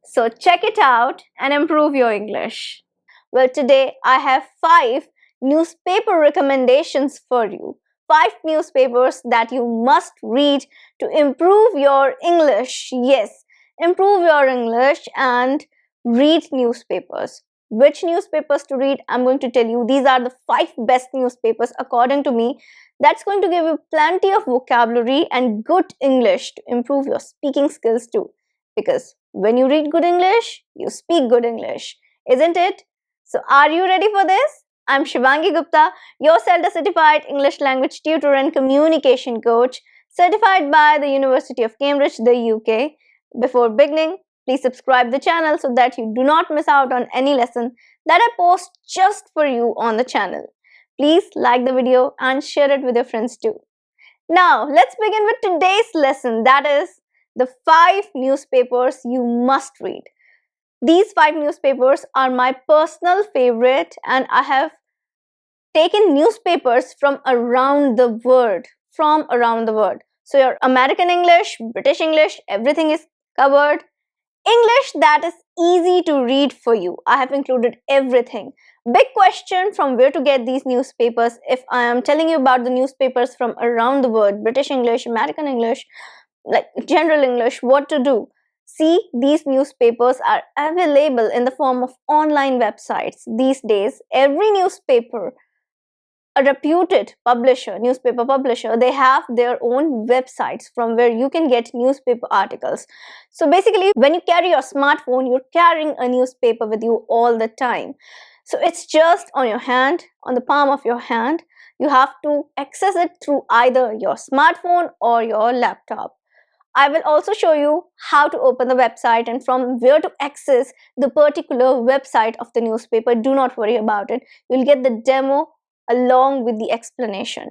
So check it out and improve your English. Well, today I have 5 newspaper recommendations for you. 5 newspapers that you must read to improve your English. Yes, improve your English and read newspapers. Which newspapers to read? I'm going to tell you. These are the 5 best newspapers according to me. That's going to give you plenty of vocabulary and good English to improve your speaking skills too. Because when you read good English, you speak good English, isn't it? So are you ready for this? I'm Shivangi Gupta, your CELTA-certified English language tutor and communication coach, certified by the University of Cambridge, the UK. Before beginning, please subscribe the channel so that you do not miss out on any lesson that I post just for you on the channel. Please like the video and share it with your friends too. Now, let's begin with today's lesson, that is the 5 newspapers you must read. These 5 newspapers are my personal favorite, and I have taken newspapers from around the world. So your American English, British English, everything is covered. English that is easy to read for you. I have included everything. Big question, from where to get these newspapers? If I am telling you about the newspapers from around the world, British English, American English, like general English, what to do? See, these newspapers are available in the form of online websites. These days, every newspaper, a reputed newspaper publisher, they have their own websites from where you can get newspaper articles. So basically, when you carry your smartphone, you're carrying a newspaper with you all the time. So it's just on your hand, on the palm of your hand. You have to access it through either your smartphone or your laptop. I will also show you how to open the website and from where to access the particular website of the newspaper. Do not worry about it. You'll get the demo along with the explanation.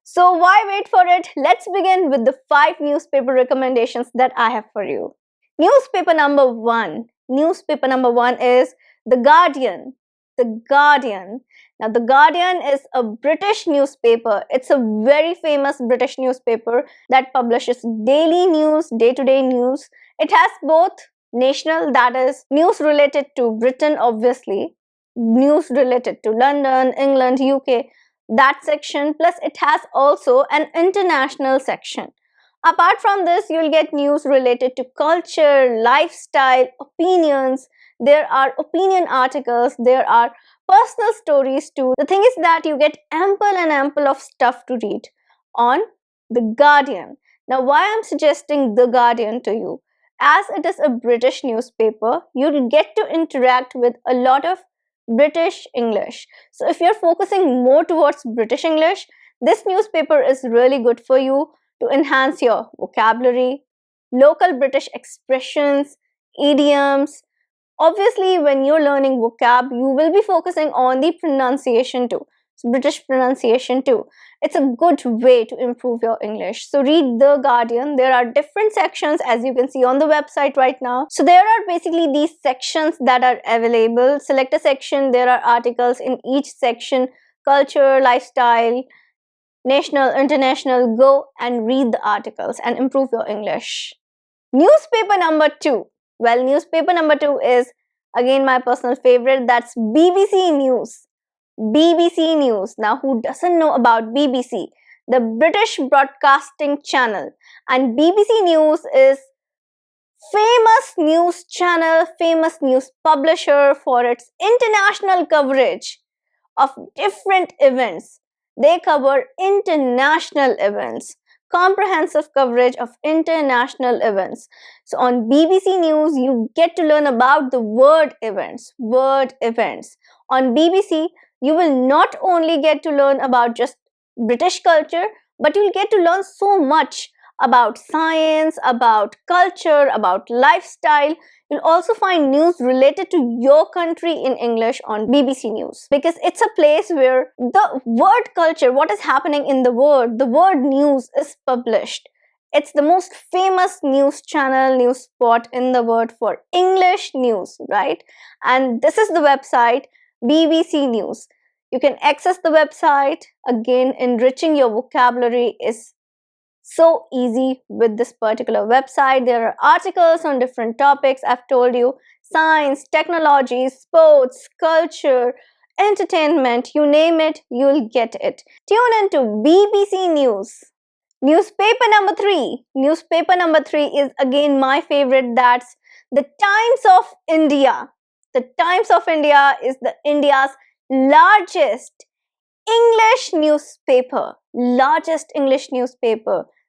So why wait for it? Let's begin with the 5 newspaper recommendations that I have for you. Newspaper number 1. Newspaper number 1 is The Guardian. The Guardian. Now, The Guardian is a British newspaper. It's a very famous British newspaper that publishes daily news, day-to-day news. It has both national, that is, news related to Britain, obviously, news related to London, England, UK, that section, plus it has also an international section. Apart from this, you'll get news related to culture, lifestyle, opinions. There are opinion articles, there are personal stories too. The thing is that you get ample of stuff to read on The Guardian. Now, why I'm suggesting The Guardian to you? As it is a British newspaper, you'll get to interact with a lot of British English. So if you're focusing more towards British English, this newspaper is really good for you to enhance your vocabulary, local British expressions, idioms. Obviously, when you're learning vocab, you will be focusing on the pronunciation too. British pronunciation too. It's a good way to improve your English. So read The Guardian. There are different sections as you can see on the website right now. So there are basically these sections that are available. Select a section. There are articles in each section: culture, lifestyle, national, international. Go and read the articles and improve your English. Newspaper number 2. Well, newspaper number 2 is again my personal favorite. That's BBC News. BBC News. Now, who doesn't know about BBC? The British Broadcasting Channel. And BBC News is famous news channel, famous news publisher for its international coverage of different events. They cover international events, comprehensive coverage of international events. So on BBC News, you get to learn about the world events. On BBC, you will not only get to learn about just British culture, but you'll get to learn so much about science, about culture, about lifestyle. You'll also find news related to your country in English on BBC News, because it's a place where the world culture, what is happening in the world news is published. It's the most famous news channel, news spot in the world for English news, right? And this is the website, BBC News. You can access the website. Again, enriching your vocabulary is so easy with this particular website. There are articles on different topics. I've told you: science, technology, sports, culture, entertainment, you name it, you'll get it. Tune into BBC News. Newspaper number 3. Newspaper number 3 is again my favorite. That's the Times of India. The Times of India is India's largest English newspaper.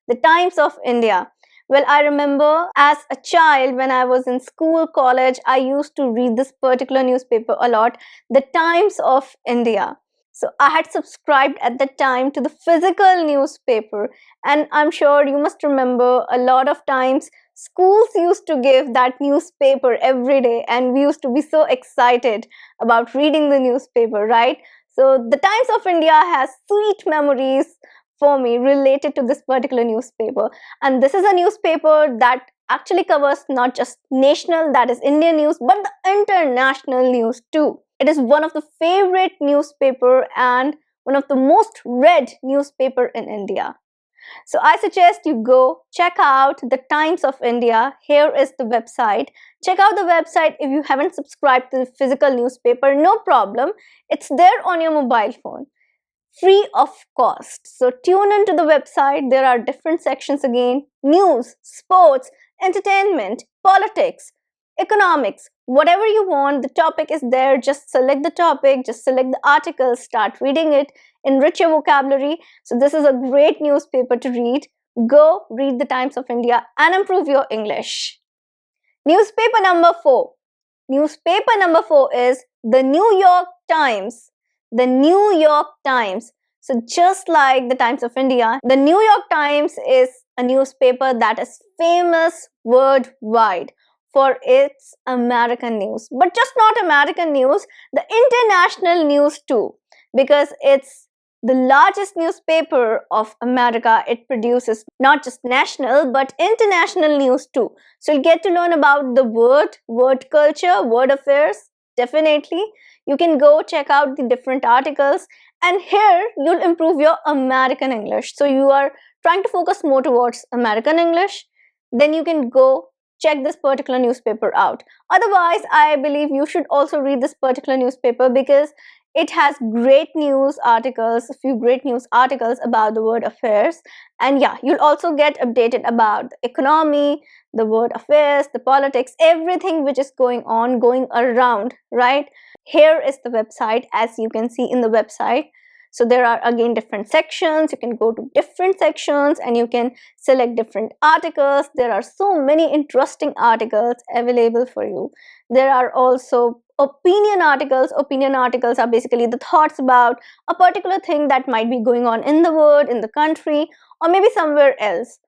The Times of India. Well, I remember as a child when I was in school, college, I used to read this particular newspaper a lot, the Times of India. So I had subscribed at the time to the physical newspaper, and I'm sure you must remember a lot of times schools used to give that newspaper every day, and we used to be so excited about reading the newspaper, right? So the Times of India has sweet memories for me related to this particular newspaper. And this is a newspaper that actually covers not just national, that is Indian news, but the international news too. It is one of the favorite newspaper and one of the most read newspaper in India. So I suggest you go check out the Times of India. Here is the website. Check out the website. If you haven't subscribed to the physical newspaper, no problem. It's there on your mobile phone, free of cost. So tune into the website. There are different sections again: news, sports, entertainment, politics, economics, whatever you want. The topic is there. Just select the topic, just select the article, start reading it, enrich your vocabulary. So this is a great newspaper to read. Go read the Times of India and improve your English. Newspaper number 4. Newspaper number 4 is the New York Times. The New York Times. So just like the Times of India, the New York Times is a newspaper that is famous worldwide for its American news. But just not American news, the international news too, because it's the largest newspaper of America. It produces not just national but international news too. So you'll get to learn about the word culture, world affairs. Definitely, you can go check out the different articles, and here you'll improve your American English. So you are trying to focus more towards American English, then you can go check this particular newspaper out. Otherwise, I believe you should also read this particular newspaper because it has great news articles, a few great news articles about the world affairs. And yeah, you'll also get updated about the economy, the world affairs, the politics, everything which is going on, going around, right? Here is the website, as you can see in the website. So there are again different sections. You can go to different sections and you can select different articles. There are so many interesting articles available for you. There are also opinion articles. Opinion articles are basically the thoughts about a particular thing that might be going on in the world, in the country, or maybe somewhere else,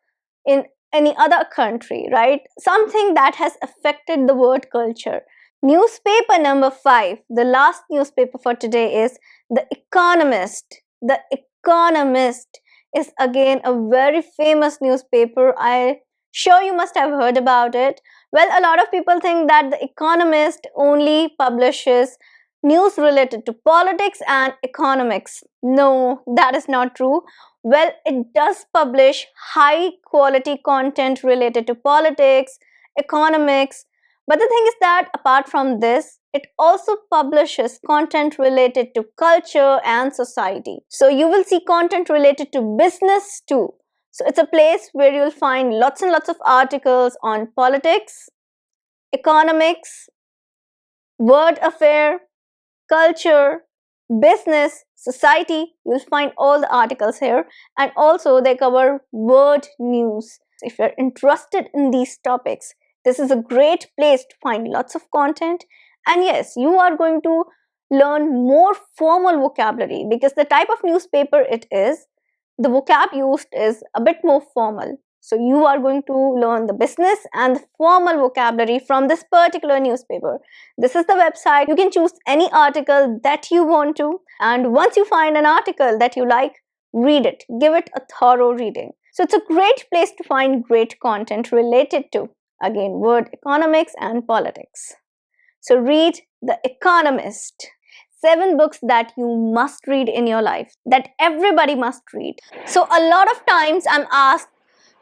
in any other country, right? Something that has affected the world culture. Newspaper number 5, the last newspaper for today, is The Economist. The Economist is again a very famous newspaper. I sure you must have heard about it. Well, a lot of people think that The Economist only publishes news related to politics and economics. No, that is not true. Well, it does publish high quality content related to politics, economics, but the thing is that apart from this, it also publishes content related to culture and society. So you will see content related to business too. So it's a place where you'll find lots and lots of articles on politics, economics, world affair, culture, business, society. You'll find all the articles here, and also they cover world news. If you're interested in these topics, this is a great place to find lots of content. And yes, you are going to learn more formal vocabulary because the type of newspaper it is, the vocab used is a bit more formal. So you are going to learn the business and the formal vocabulary from this particular newspaper. This is the website. You can choose any article that you want to. And once you find an article that you like, read it. Give it a thorough reading. So it's a great place to find great content related to, again, word economics and politics. So read The Economist. 7 books that you must read in your life, that everybody must read. So a lot of times I'm asked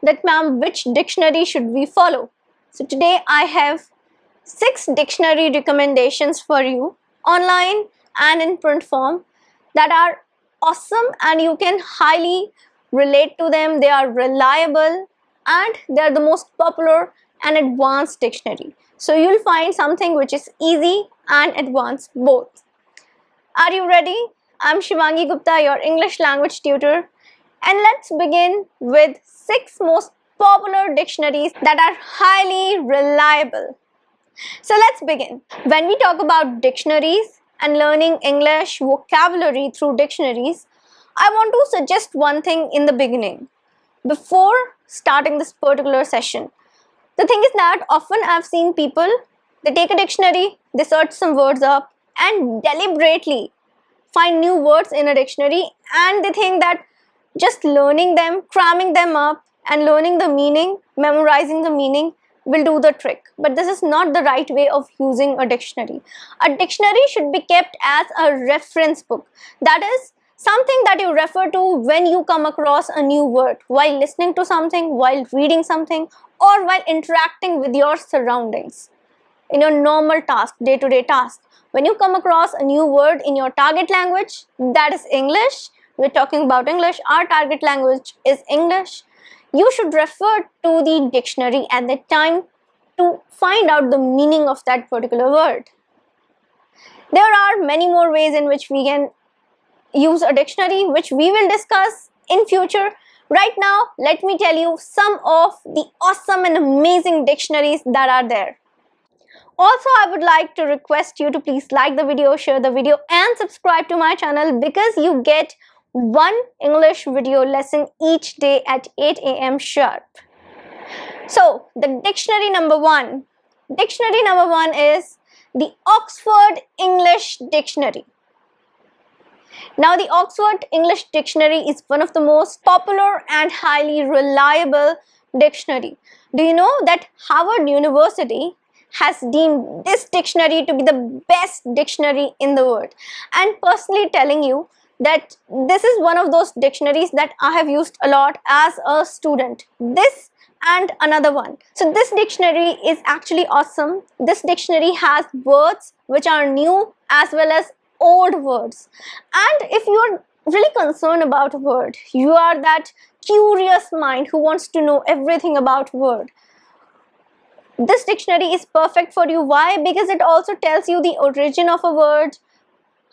that, ma'am, which dictionary should we follow? So today I have 6 dictionary recommendations for you, online and in print form, that are awesome and you can highly relate to them. They are reliable and they are the most popular and advanced dictionary. So you'll find something which is easy and advanced both. Are you ready? I'm Shivangi Gupta, your English language tutor. And let's begin with 6 most popular dictionaries that are highly reliable. So let's begin. When we talk about dictionaries and learning English vocabulary through dictionaries, I want to suggest one thing in the beginning. Before starting this particular session, the thing is that often I've seen people, they take a dictionary, they search some words up and deliberately find new words in a dictionary, and they think that just learning them, cramming them up and learning the meaning, memorizing the meaning will do the trick. But this is not the right way of using a dictionary. A dictionary should be kept as a reference book. That is something that you refer to when you come across a new word, while listening to something, while reading something, or while interacting with your surroundings. In your normal task, day-to-day task, when you come across a new word in your target language, that is English, we're talking about English, our target language is English, you should refer to the dictionary at that time to find out the meaning of that particular word. There are many more ways in which we can use a dictionary, which we will discuss in future. Right now, let me tell you some of the awesome and amazing dictionaries that are there. Also, I would like to request you to please like the video, share the video and subscribe to my channel, because you get one English video lesson each day at 8 a.m. sharp. So, the dictionary number 1. Dictionary number 1 is the Oxford English Dictionary. Now, the Oxford English Dictionary is one of the most popular and highly reliable dictionary. Do you know that Harvard University has deemed this dictionary to be the best dictionary in the world? And personally telling you that this is one of those dictionaries that I have used a lot as a student. This and another one. So this dictionary is actually awesome. This dictionary has words which are new as well as old words. And if you're really concerned about a word, you are that curious mind who wants to know everything about word, this dictionary is perfect for you. Why? Because it also tells you the origin of a word,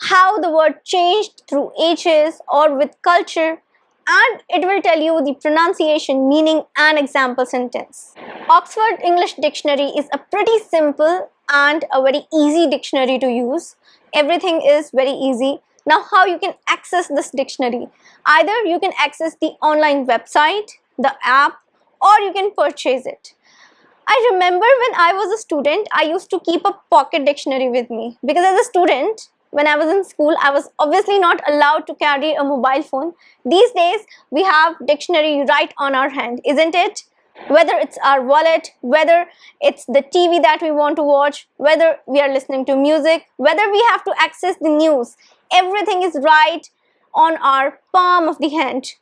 how the word changed through ages or with culture, and it will tell you the pronunciation, meaning and example sentence. Oxford English Dictionary is a pretty simple and a very easy dictionary to use. Everything is very easy. Now, how you can access this dictionary? Either you can access the online website, the app, or you can purchase it. I remember when I was a student, I used to keep a pocket dictionary with me because as a student, when I was in school, I was obviously not allowed to carry a mobile phone. These days, we have dictionary right on our hand, isn't it? Whether it's our wallet, whether it's the TV that we want to watch, whether we are listening to music, whether we have to access the news, everything is right on our palm of the hand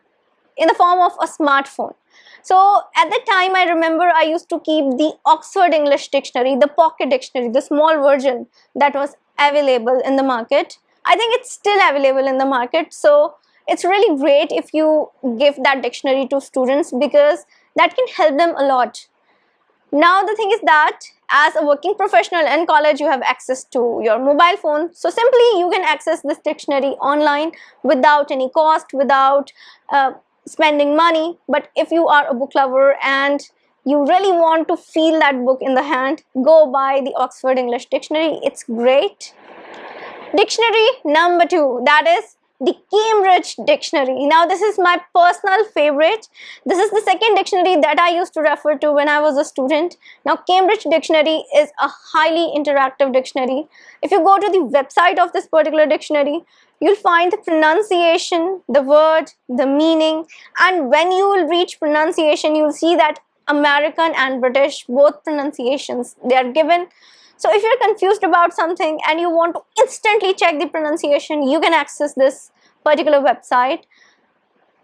in the form of a smartphone. So at that time, I remember I used to keep the Oxford English Dictionary, the pocket dictionary, the small version that was available in the market. I think it's still available in the market. So it's really great if you give that dictionary to students because that can help them a lot. Now the thing is that as a working professional in college, you have access to your mobile phone. So simply you can access this dictionary online without any cost, without spending money. But if you are a book lover and you really want to feel that book in the hand, go buy the Oxford English Dictionary. It's great. Dictionary number 2, that is the Cambridge Dictionary. Now this is my personal favorite. This is the second dictionary that I used to refer to when I was a student. Now Cambridge Dictionary is a highly interactive dictionary. If you go to the website of this particular dictionary, you'll find the pronunciation, the word, the meaning, and when you will reach pronunciation, you'll see that American and British, both pronunciations, they are given. So if you're confused about something and you want to instantly check the pronunciation, you can access this particular website.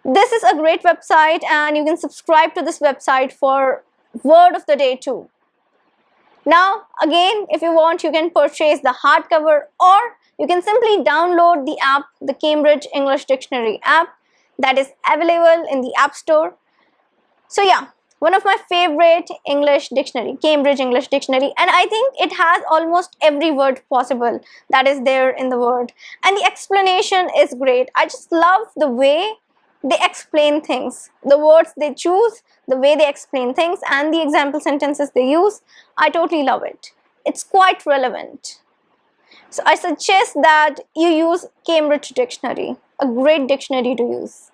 This is a great website and you can subscribe to this website for word of the day too. Now again, if you want, you can purchase the hardcover or you can simply download the app, the Cambridge English Dictionary app that is available in the App Store. So yeah, one of my favorite English dictionary, Cambridge English Dictionary, and I think it has almost every word possible that is there in the word, and the explanation is great. I just love the way they explain things, the words they choose, the way they explain things, and the example sentences they use. I totally love it. It's quite relevant. So I suggest that you use Cambridge Dictionary, a great dictionary to use.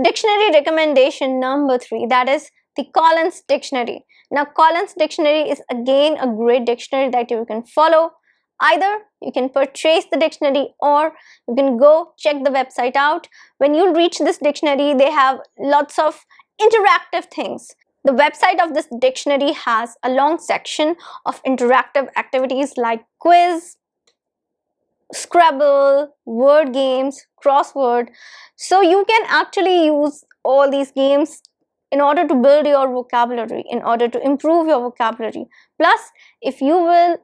Dictionary recommendation number 3, that is the Collins Dictionary. Now Collins Dictionary is again a great dictionary that you can follow. Either you can purchase the dictionary or you can go check the website out. When you reach this dictionary, they have lots of interactive things. The website of this dictionary has a long section of interactive activities like quiz, Scrabble, word games, crossword. So you can actually use all these games in order to build your vocabulary, in order to improve your vocabulary. Plus, if you will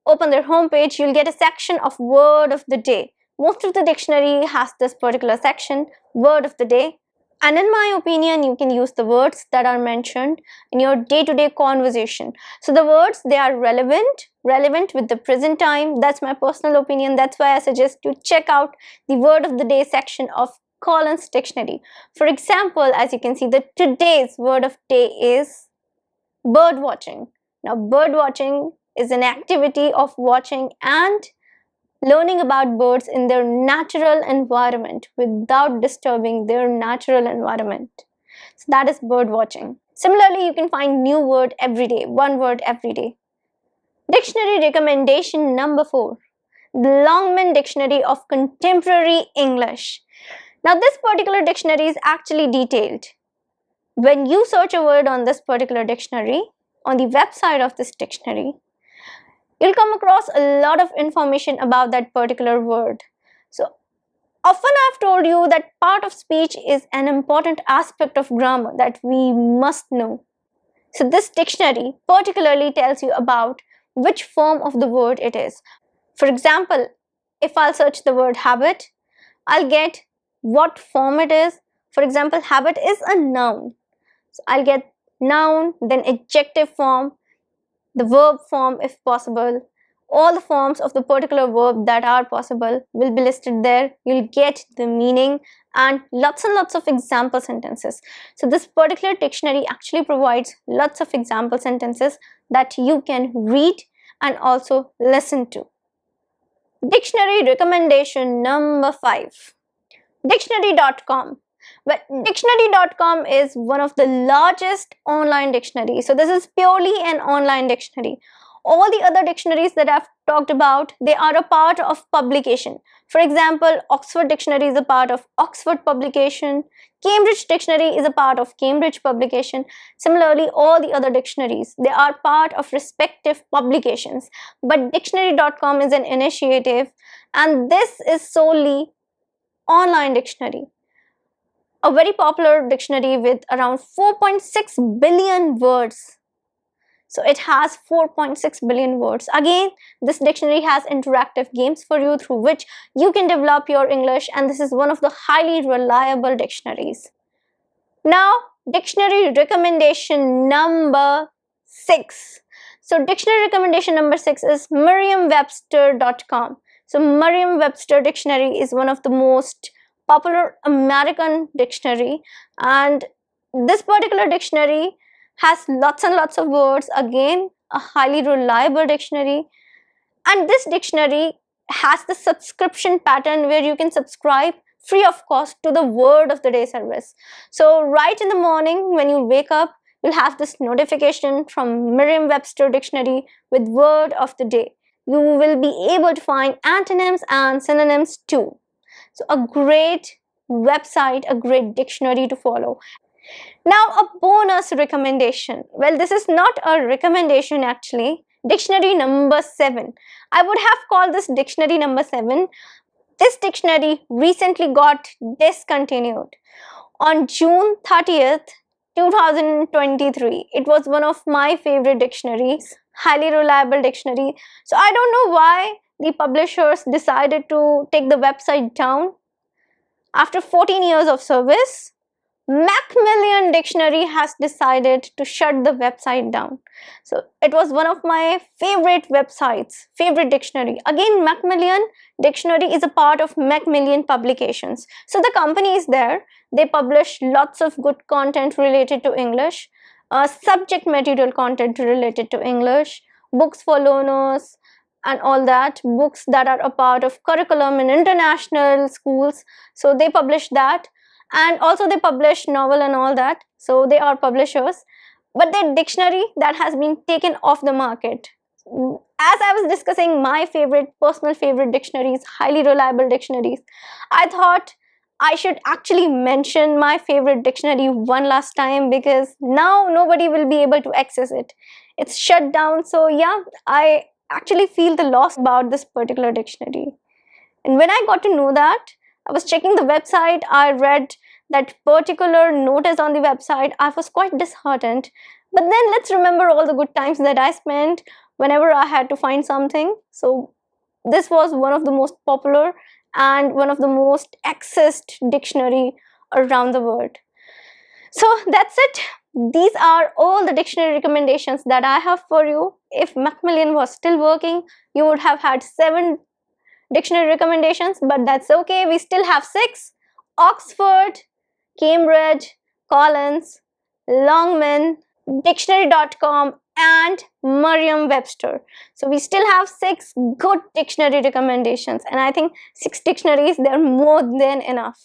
open their homepage, you'll get a section of word of the day. Most of the dictionary has this particular section, word of the day. And in my opinion, you can use the words that are mentioned in your day-to-day conversation. So the words, they are relevant with the present time. That's my personal opinion. That's why I suggest you check out the word of the day section of Collins Dictionary. For example, as you can see, the today's word of day is bird watching. Now, bird watching is an activity of watching and learning about birds in their natural environment without disturbing their natural environment. So that is bird watching. Similarly, you can find new word every day, one word every day. Dictionary recommendation number 4, the Longman Dictionary of Contemporary English. Now this particular dictionary is actually detailed. When you search a word on this particular dictionary, on the website of this dictionary, you'll come across a lot of information about that particular word. So often I've told you that part of speech is an important aspect of grammar that we must know. So this dictionary particularly tells you about which form of the word it is. For example, if I'll search the word habit, I'll get what form it is. For example, habit is a noun. So I'll get noun, then adjective form, the verb form if possible. All the forms of the particular verb that are possible will be listed there. You'll get the meaning and lots of example sentences. So this particular dictionary actually provides lots of example sentences that you can read and also listen to. Dictionary recommendation number 5. Dictionary.com. But dictionary.com is one of the largest online dictionaries. So this is purely an online dictionary. All the other dictionaries that I've talked about, they are a part of publication. For example, Oxford Dictionary is a part of Oxford publication. Cambridge Dictionary is a part of Cambridge publication. Similarly, all the other dictionaries, they are part of respective publications. But dictionary.com is an initiative, and this is solely online dictionary. A very popular dictionary with around 4.6 billion words. So it has 4.6 billion words. Again, this dictionary has interactive games for you through which you can develop your English, and this is one of the highly reliable dictionaries. Now, dictionary recommendation number 6. So dictionary recommendation number 6 is merriam-webster.com. So Merriam-Webster dictionary is one of the most popular American dictionary, and this particular dictionary has lots and lots of words. Again, a highly reliable dictionary, and this dictionary has the subscription pattern where you can subscribe free of cost to the word of the day service. So right in the morning when you wake up, you'll have this notification from Merriam-Webster dictionary with word of the day. You will be able to find antonyms and synonyms too. So a great website, a great dictionary to follow. Now, a bonus recommendation. Well, this is not a recommendation actually. Dictionary number 7. I would have called this dictionary number 7. This dictionary recently got discontinued on June 30th, 2023. It was one of my favorite dictionaries, highly reliable dictionary. So I don't know why the publishers decided to take the website down. After 14 years of service, Macmillan Dictionary has decided to shut the website down. So it was one of my favorite websites, favorite dictionary. Again, Macmillan Dictionary is a part of Macmillan Publications. So the company is there. They publish lots of good content related to English, subject material content related to English, books for learners, and all that, books that are a part of curriculum in international schools. So they publish that. And also they publish novel and all that, so they are publishers. But their dictionary, that has been taken off the market. As I was discussing my personal favorite dictionaries, highly reliable dictionaries, I thought I should actually mention my favorite dictionary one last time, because now nobody will be able to access it. It's shut down. So yeah, I actually feel the loss about this particular dictionary. And when I got to know that, I was checking the website, I read that particular notice on the website, I was quite disheartened. But then let's remember all the good times that I spent whenever I had to find something. So this was one of the most popular and one of the most accessed dictionary around the world. So that's it. These are all the dictionary recommendations that I have for you. If Macmillan was still working, you would have had 7 dictionary recommendations, but that's okay. We still have 6: Oxford, Cambridge, Collins, Longman, dictionary.com, and Merriam-Webster. So we still have 6 good dictionary recommendations, and I think 6 dictionaries, they're more than enough.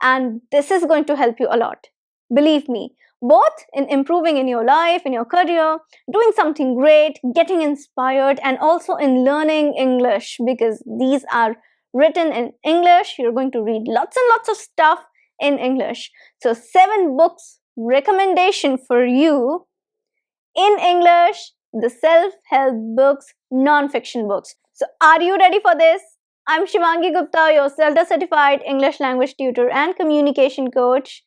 And this is going to help you a lot. Believe me, both in improving in your life, in your career, doing something great, getting inspired, and also in learning English, because these are written in English. You're going to read lots and lots of stuff in English. So 7 books recommendation for you in English, the self-help books, non-fiction books. So are you ready for this? I'm Shivangi Gupta, your CELTA-certified English language tutor and communication coach,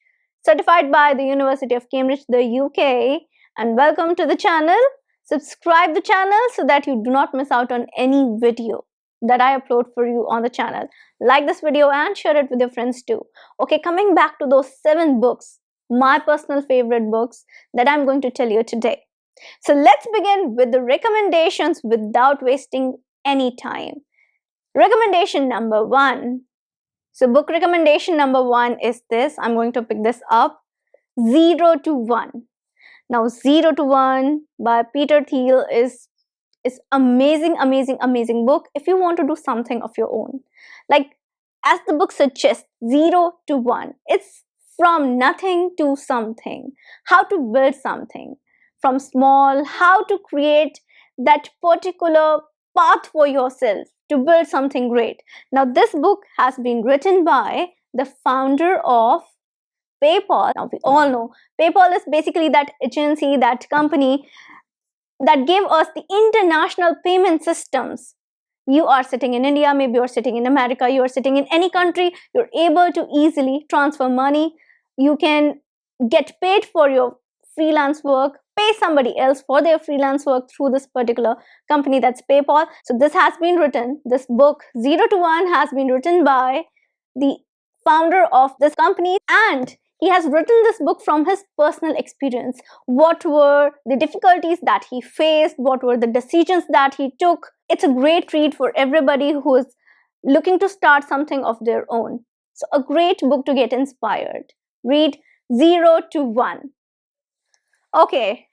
certified by the University of Cambridge, the UK, and welcome to the channel. Subscribe the channel so that you do not miss out on any video that I upload for you on the channel. Like this video and share it with your friends too. Okay, coming back to those 7 books, my personal favorite books that I'm going to tell you today. So let's begin with the recommendations without wasting any time. Recommendation number 1. So book recommendation number 1 is this. I'm going to pick this up. 0 to 1. Now 0 to 1 by Peter Thiel is amazing book if you want to do something of your own. Like as the book suggests, 0 to 1. It's from nothing to something, how to build something from small, how to create that particular path for yourself to build something great. Now, this book has been written by the founder of PayPal. Now, we all know PayPal is basically that agency, that company that gave us the international payment systems. You are sitting in India, maybe you're sitting in America, you are sitting in any country, you're able to easily transfer money. You can get paid for your freelance work, pay somebody else for their freelance work through this particular company, that's PayPal. So this has been written, this book 0 to 1 has been written by the founder of this company, and he has written this book from his personal experience. What were the difficulties that he faced? What were the decisions that he took? It's a great read for everybody who is looking to start something of their own. So a great book to get inspired. Read 0 to 1. Okay,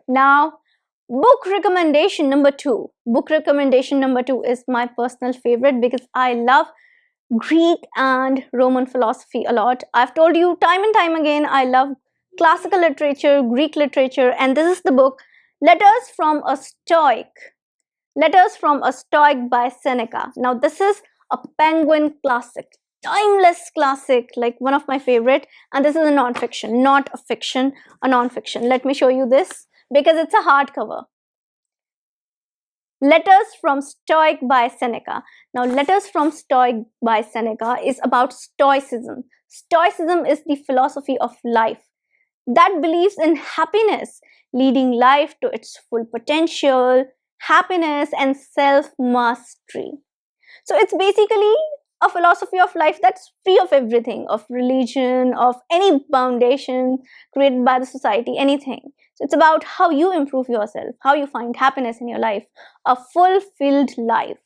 now book recommendation number 2. Book recommendation number 2 is my personal favorite because I love Greek and Roman philosophy a lot. I've told you time and time again, I love classical literature, Greek literature, and this is the book Letters from a Stoic. Letters from a Stoic by Seneca. Now, this is a Penguin classic, timeless classic, like one of my favorite, and this is a non-fiction, not a fiction, a non-fiction. Let me show you this because it's a hardcover. Letters from Stoic by Seneca. Now, Letters from Stoic by Seneca is about Stoicism. Stoicism is the philosophy of life that believes in happiness, leading life to its full potential, happiness, and self-mastery. So, it's basically a philosophy of life that's free of everything, of religion, of any foundation created by the society, anything. So it's about how you improve yourself, how you find happiness in your life, a fulfilled life.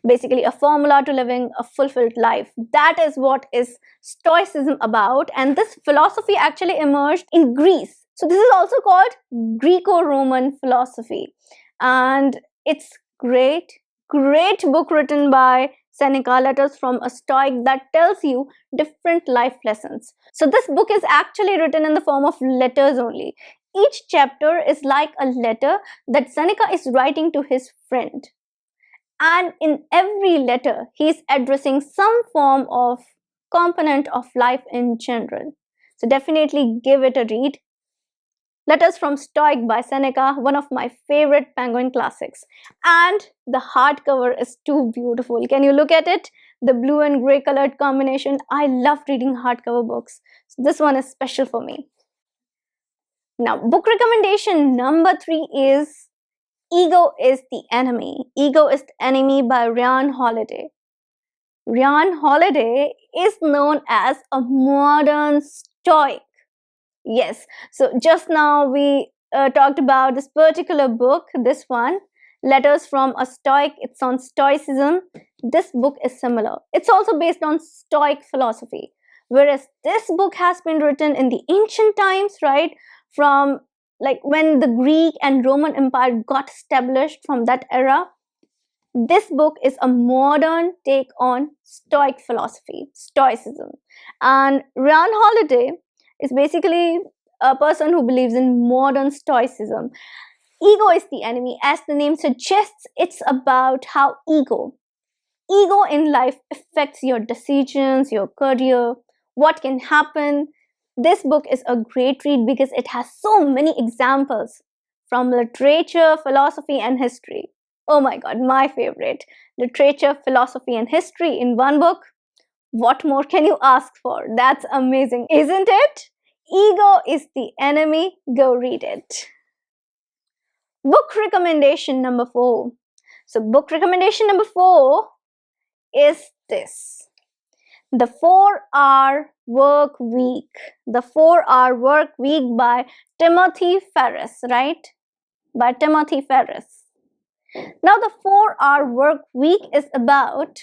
Basically, a formula to living a fulfilled life. That is what is Stoicism about. And this philosophy actually emerged in Greece. So this is also called Greco-Roman philosophy. And it's great book written by Seneca, Letters from a Stoic, that tells you different life lessons. So this book is actually written in the form of letters only. Each chapter is like a letter that Seneca is writing to his friend. And in every letter, he is addressing some form of component of life in general. So definitely give it a read. Letters from Stoic by Seneca, one of my favorite Penguin classics. And the hardcover is too beautiful. Can you look at it? The blue and gray colored combination. I love reading hardcover books. So this one is special for me. Now, book recommendation number 3 is Ego is the Enemy. Ego is the Enemy by Ryan Holiday. Ryan Holiday is known as a modern Stoic. Yes, so just now we talked about this particular book, this one, Letters from a Stoic. It's on Stoicism. This book is similar. It's also based on Stoic philosophy. Whereas this book has been written in the ancient times, right? From like when the Greek and Roman Empire got established, from that era. This book is a modern take on Stoic philosophy, Stoicism. And Ryan Holiday is basically a person who believes in modern Stoicism. Ego is the enemy. As the name suggests, it's about how ego in life affects your decisions, your career, what can happen. This book is a great read because it has so many examples from literature, philosophy, and history. Oh my god, my favorite. Literature, philosophy, and history in one book. What more can you ask for? That's amazing, isn't it? Ego is the Enemy. Go read it. Book recommendation number 4. So book recommendation number 4 is this. The 4-Hour Work Week. The 4-Hour Work Week by Timothy Ferriss, right? By Timothy Ferriss. Now the 4-Hour Work Week is about,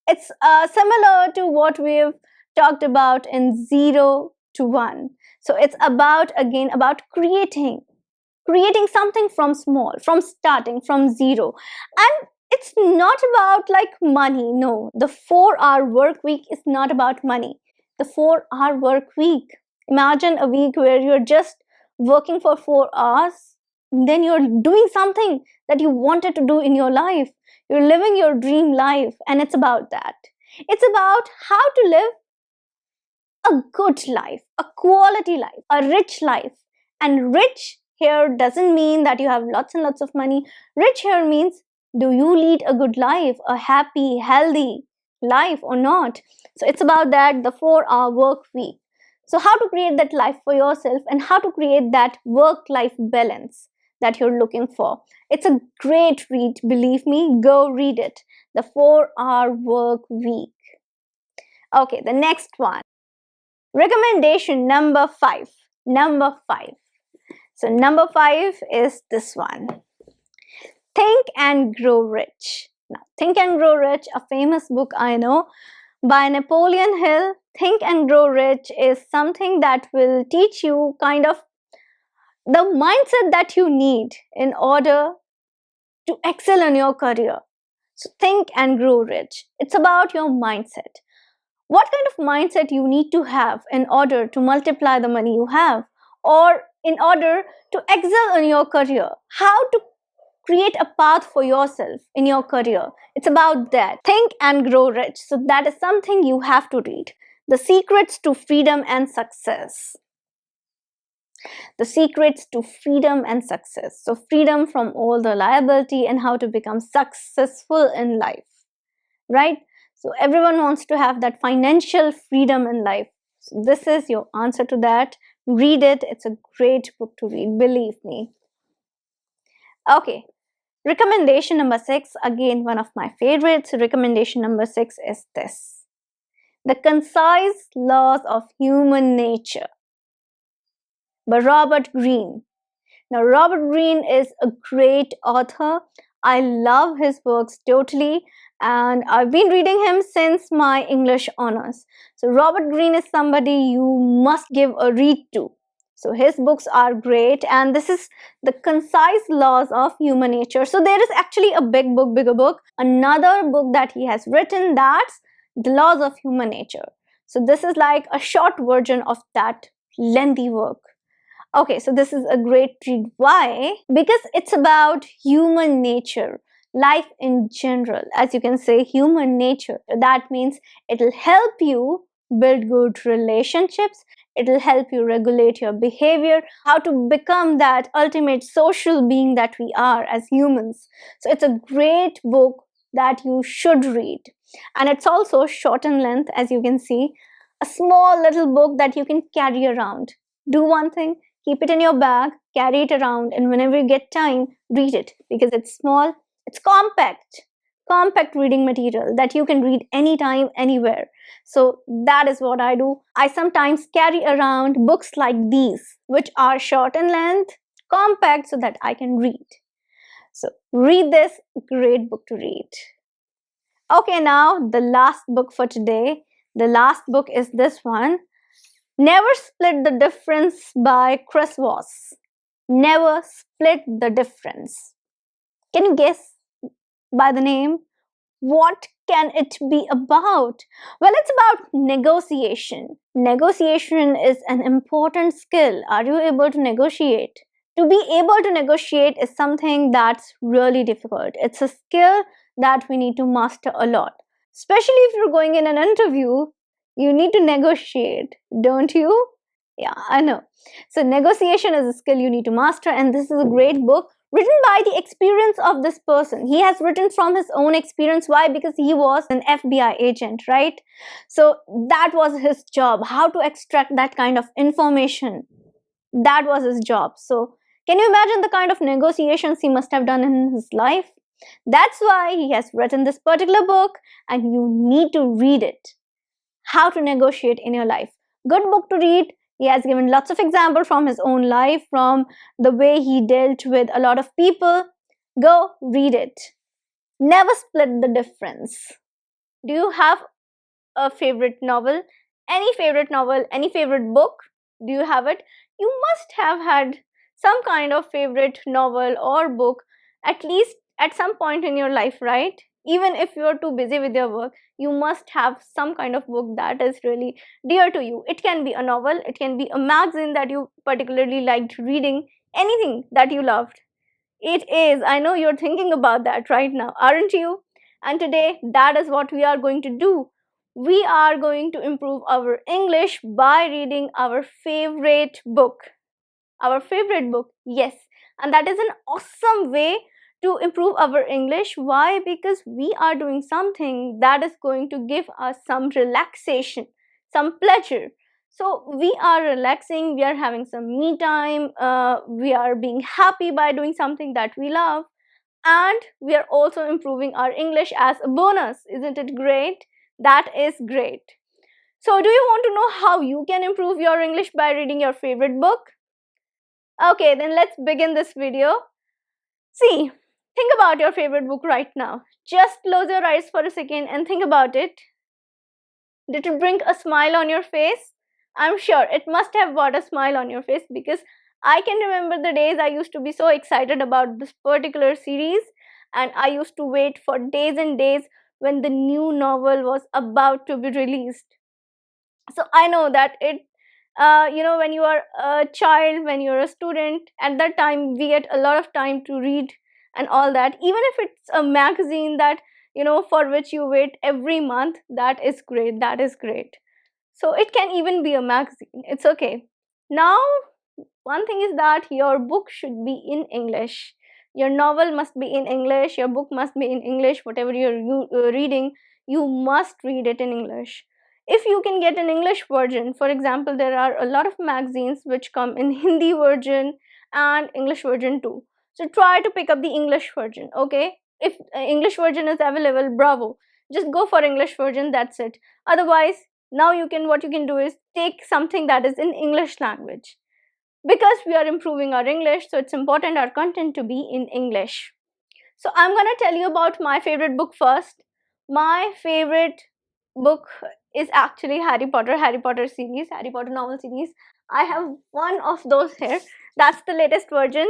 it's similar to what we've talked about in 0 to 1. So it's about, again, about creating something from small, from starting from 0. And it's not about like money. No, the 4-Hour Work Week is not about money. The 4-hour work week. Imagine a week where you're just working for 4 hours, then you're doing something that you wanted to do in your life. You're living your dream life, and it's about that. It's about how to live a good life, a quality life, a rich life. And rich here doesn't mean that you have lots and lots of money. Rich here means, do you lead a good life, a happy, healthy life or not? So it's about that, the 4-hour work week. So how to create that life for yourself and how to create that work-life balance that you're looking for. It's a great read, believe me. Go read it. The 4-hour work week. Okay, the next one. Recommendation number 5. Number 5. So number 5 is this one. Think and Grow Rich. Now, Think and Grow Rich, a famous book I know by Napoleon Hill. Think and Grow Rich is something that will teach you kind of the mindset that you need in order to excel in your career. So Think and Grow Rich. It's about your mindset. What kind of mindset you need to have in order to multiply the money you have, or in order to excel in your career, how to create a path for yourself in your career. It's about that. Think and Grow Rich. So that is something you have to read. The Secrets to Freedom and Success. The Secrets to Freedom and Success. So freedom from all the liability and how to become successful in life, right? So everyone wants to have that financial freedom in life. So this is your answer to that. Read it. It's a great book to read, believe me. Okay. Recommendation number 6, again one of my favorites. Recommendation number 6 is this. The Concise Laws of Human Nature by Robert Greene. Now, Robert Greene is a great author. I love his works totally, and I've been reading him since my English honors. So Robert Greene is somebody you must give a read to. So his books are great, and this is The Concise Laws of Human Nature. So there is actually a bigger book, another book that he has written, that's The Laws of Human Nature. So this is like a short version of that lengthy work. Okay, so this is a great read. Why? Because it's about human nature, life in general. As you can say, human nature. That means it'll help you build good relationships. It'll help you regulate your behavior, how to become that ultimate social being that we are as humans. So it's a great book that you should read. And it's also short in length, as you can see. A small little book that you can carry around. Do one thing. Keep it in your bag, carry it around, and whenever you get time, read it because it's small, it's compact reading material that you can read anytime, anywhere. So that is what I do. I sometimes carry around books like these, which are short in length, compact, so that I can read. So read this, great book to read. Okay, now the last book for today. The last book is this one. Never Split the Difference by Chris Voss. Never Split the Difference. Can you guess by the name? What can it be about? Well, it's about negotiation. Negotiation is an important skill. Are you able to negotiate? To be able to negotiate is something that's really difficult. It's a skill that we need to master a lot. Especially if you're going in an interview, you need to negotiate, don't you? Yeah, I know. So negotiation is a skill you need to master, and this is a great book written by the experience of this person. He has written from his own experience. Why? Because he was an FBI agent, right? So that was his job, how to extract that kind of information. That was his job. So can you imagine the kind of negotiations he must have done in his life? That's why he has written this particular book, and you need to read it. How to negotiate in your life. Good book to read. He has given lots of examples from his own life, from the way he dealt with a lot of people. Go read it. Never Split the Difference. Do you have a favorite novel? Any favorite novel? Any favorite book? Do you have it? You must have had some kind of favorite novel or book, at least at some point in your life, right? Even if you're too busy with your work, you must have some kind of book that is really dear to you. It can be a novel, it can be a magazine that you particularly liked reading, anything that you loved. It is. I know you're thinking about that right now, aren't you? And today, that is what we are going to do. We are going to improve our English by reading our favorite book. Our favorite book, yes. And that is an awesome way to improve our English. Why? Because we are doing something that is going to give us some relaxation, some pleasure. So we are relaxing, we are having some me time, we are being happy by doing something that we love, and we are also improving our English as a bonus. Isn't it great? That is great. So do you want to know how you can improve your English by reading your favorite book? Okay, then let's begin this video. See, think about your favorite book right now. Just close your eyes for a second and think about it. Did it bring a smile on your face? I'm sure it must have brought a smile on your face, because I can remember the days I used to be so excited about this particular series, and I used to wait for days and days when the new novel was about to be released. So I know that when you are a child, when you're a student, at that time we get a lot of time to read and all that. Even if it's a magazine that for which you wait every month, that is great, that is great. So it can even be a magazine, it's okay. Now, one thing is that your book should be in English. Your novel must be in English, your book must be in English. Whatever you're reading, you must read it in English. If you can get an English version, for example, there are a lot of magazines which come in Hindi version and English version too. So try to pick up the English version, okay? If English version is available, bravo. Just go for English version, that's it. Otherwise, now what you can do is take something that is in English language. Because we are improving our English, so it's important our content to be in English. So I'm going to tell you about my favorite book first. My favorite book is actually Harry Potter series, Harry Potter novel series. I have one of those here. That's the latest version.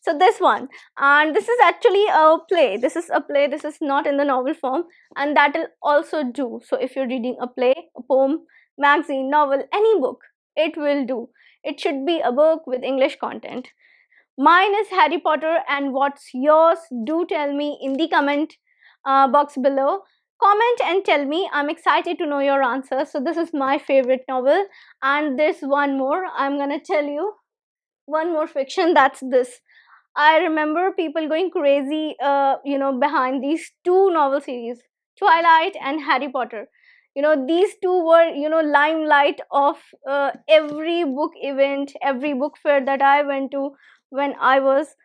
So this one, and this is actually a play. This is a play. This is not in the novel form, and that will also do. So if you're reading a play, a poem, magazine, novel, any book, it will do. It should be a book with English content. Mine is Harry Potter, and what's yours? Do tell me in the comment box below. Comment and tell me. I'm excited to know your answer. So this is my favorite novel, and there's one more. I'm gonna tell you one more fiction. That's this. I remember people going crazy, behind these two novel series, Twilight and Harry Potter. These two were, limelight of every book event, every book fair that I went to when I was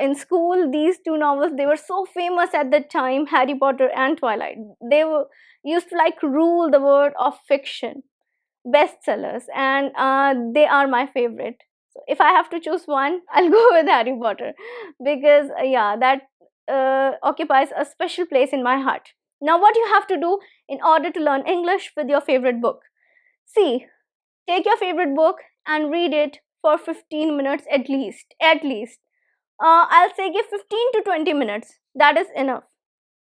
in school. These two novels, they were so famous at that time, Harry Potter and Twilight. They were used to like rule the world of fiction, bestsellers, and they are my favorite. So if I have to choose one, I'll go with Harry Potter, because yeah, that occupies a special place in my heart. Now, what you have to do in order to learn English with your favorite book? See, take your favorite book and read it for 15 minutes at least. I'll say give 15 to 20 minutes. That is enough.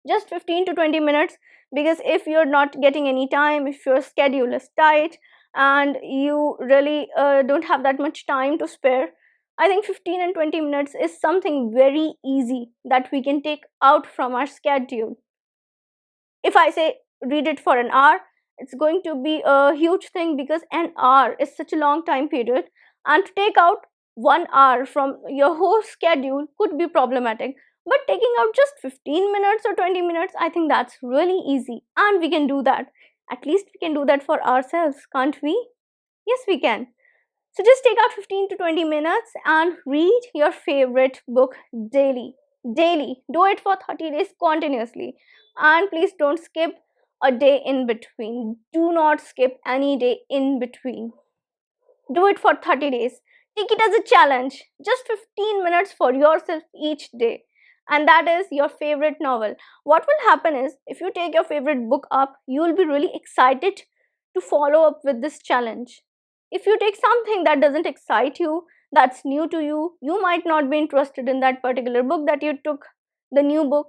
Just 15 to 20 minutes, because if you're not getting any time, if your schedule is tight and you really don't have that much time to spare, I think 15 and 20 minutes is something very easy that we can take out from our schedule. If I say read it for an hour, it's going to be a huge thing, because an hour is such a long time period, and to take out 1 hour from your whole schedule could be problematic. But taking out just 15 minutes or 20 minutes, I think that's really easy, and we can do that. At least we can do that for ourselves, can't we? Yes, we can. So just take out 15 to 20 minutes and read your favorite book daily. Daily. Do it for 30 days continuously. And please don't skip a day in between. Do not skip any day in between. Do it for 30 days. Take it as a challenge. Just 15 minutes for yourself each day. And that is your favorite novel. What will happen is, if you take your favorite book up, you will be really excited to follow up with this challenge. If you take something that doesn't excite you, that's new to you, you might not be interested in that particular book that you took, the new book.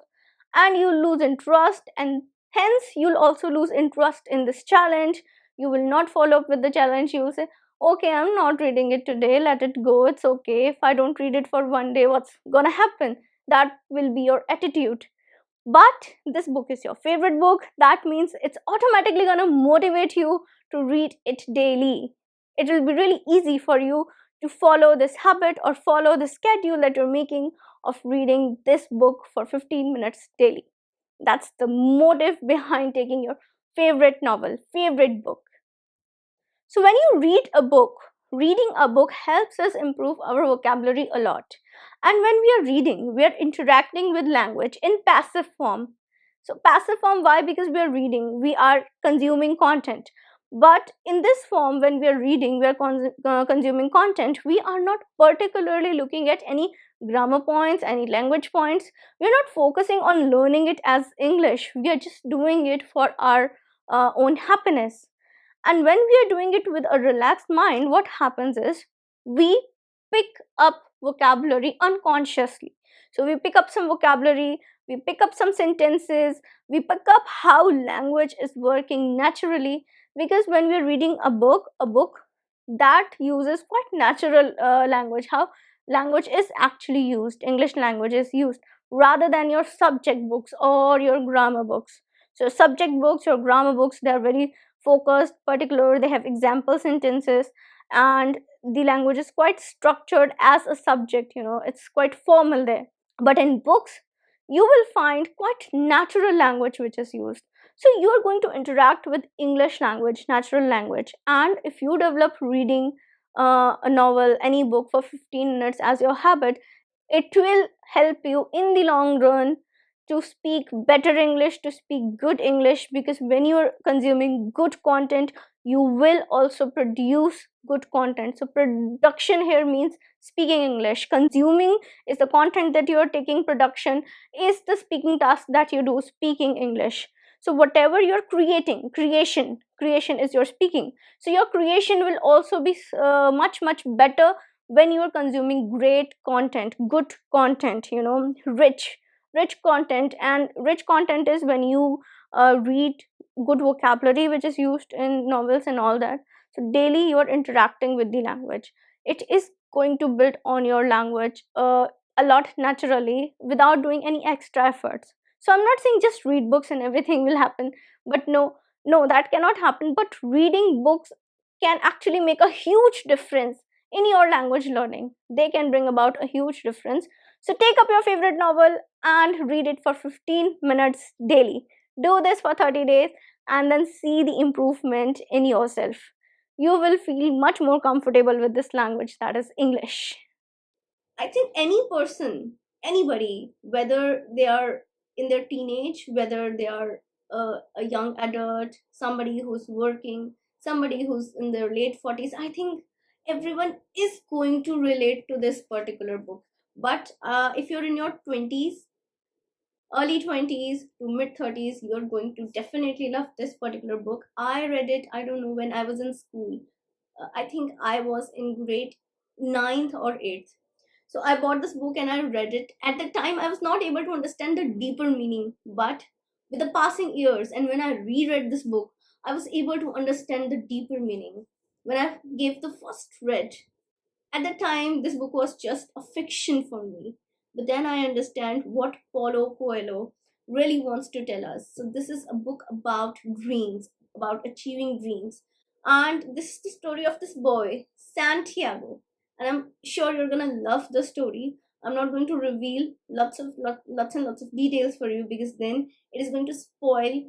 and you'll lose interest, and hence you'll also lose interest in this challenge. You will not follow up with the challenge. You will say, okay, I'm not reading it today, let it go, it's okay. If I don't read it for one day, what's gonna happen? That will be your attitude. But this book is your favorite book, that means it's automatically gonna motivate you to read it daily. It will be really easy for you to follow this habit or follow the schedule that you're making of reading this book for 15 minutes daily. That's the motive behind taking your favorite novel, favorite book. So when you read a book, reading a book helps us improve our vocabulary a lot. And when we are reading, we are interacting with language in passive form. So passive form, why? Because we are reading, we are consuming content. But in this form, when we are reading, we are consuming content, we are not particularly looking at any grammar points, any language points. We are not focusing on learning it as English. We are just doing it for our own happiness. And when we are doing it with a relaxed mind, what happens is we pick up vocabulary unconsciously. So we pick up some vocabulary, we pick up some sentences, we pick up how language is working naturally. Because when we are reading a book that uses quite natural language, how language is actually used, English language is used, rather than your subject books or your grammar books. So subject books or grammar books, they are very focused, particular, they have example sentences, and the language is quite structured as a subject, it's quite formal there. But in books, you will find quite natural language which is used. So you are going to interact with English language, natural language. And if you develop reading a novel, any book for 15 minutes as your habit, it will help you in the long run to speak better English, to speak good English. Because when you're consuming good content, you will also produce good content. So production here means speaking English. Consuming is the content that you are taking, production is the speaking task that you do, speaking English. So whatever you're creating, creation is your speaking. So your creation will also be much better when you are consuming great content, good content, rich content. And rich content is when you read good vocabulary which is used in novels and all that. So daily you are interacting with the language, it is going to build on your language a lot naturally without doing any extra efforts. So I'm not saying just read books and everything will happen, but no, that cannot happen. But reading books can actually make a huge difference in your language learning. They can bring about a huge difference. So take up your favorite novel and read it for 15 minutes daily. Do this for 30 days and then see the improvement in yourself. You will feel much more comfortable with this language, that is English. I think any person, anybody, whether they are in their teenage, whether they are a young adult, somebody who's working, somebody who's in their late 40s, I think everyone is going to relate to this particular book. But if you're in your 20s, early 20s to mid 30s, you're going to definitely love this particular book. I read it, I don't know, when I was in school. I think I was in grade 9th or 8th. So I bought this book and I read it. At the time, I was not able to understand the deeper meaning. But with the passing years, and when I reread this book, I was able to understand the deeper meaning. When I gave the first read, at the time, this book was just a fiction for me. But then I understand what Paulo Coelho really wants to tell us. So this is a book about dreams, about achieving dreams. And this is the story of this boy, Santiago. And I'm sure you're gonna love the story. I'm not going to reveal lots and lots of details for you, because then it is going to spoil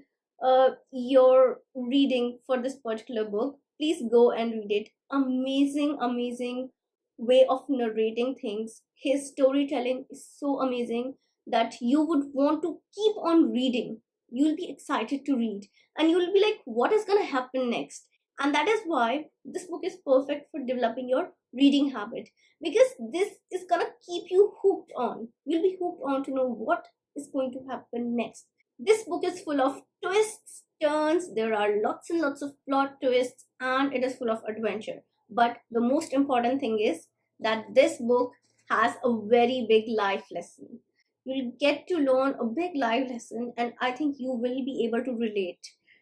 your reading for this particular book. Please go and read it. Amazing way of narrating things. His storytelling is so amazing that you would want to keep on reading. You'll be excited to read and you'll be like, what is going to happen next? And that is why this book is perfect for developing your reading habit, because this is going to keep you hooked on. You'll be hooked on to know what is going to happen next. This book is full of twists, turns, there are lots and lots of plot twists, and it is full of adventure. But the most important thing is that this book has a very big life lesson. You'll get to learn a big life lesson, and I think you will be able to relate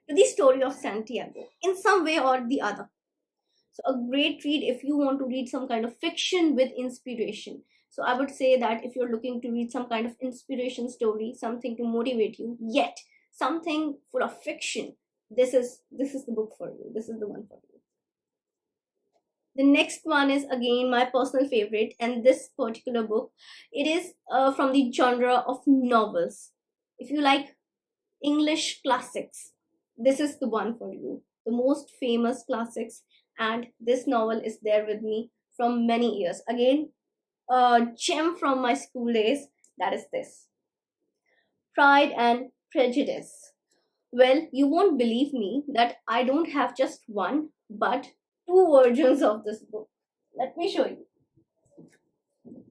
to the story of Santiago in some way or the other. So, a great read if you want to read some kind of fiction with inspiration. So, I would say that if you're looking to read some kind of inspiration story, something to motivate you, yet something full of fiction, this is the book for you. This is the one for you. The next one is again my personal favorite, and this particular book, it is from the genre of novels. If you like English classics, this is the one for you. The most famous classics, and this novel is there with me from many years. Again, a gem from my school days, that is this Pride and Prejudice. Well, you won't believe me that I don't have just one, but two versions of this book. Let me show you.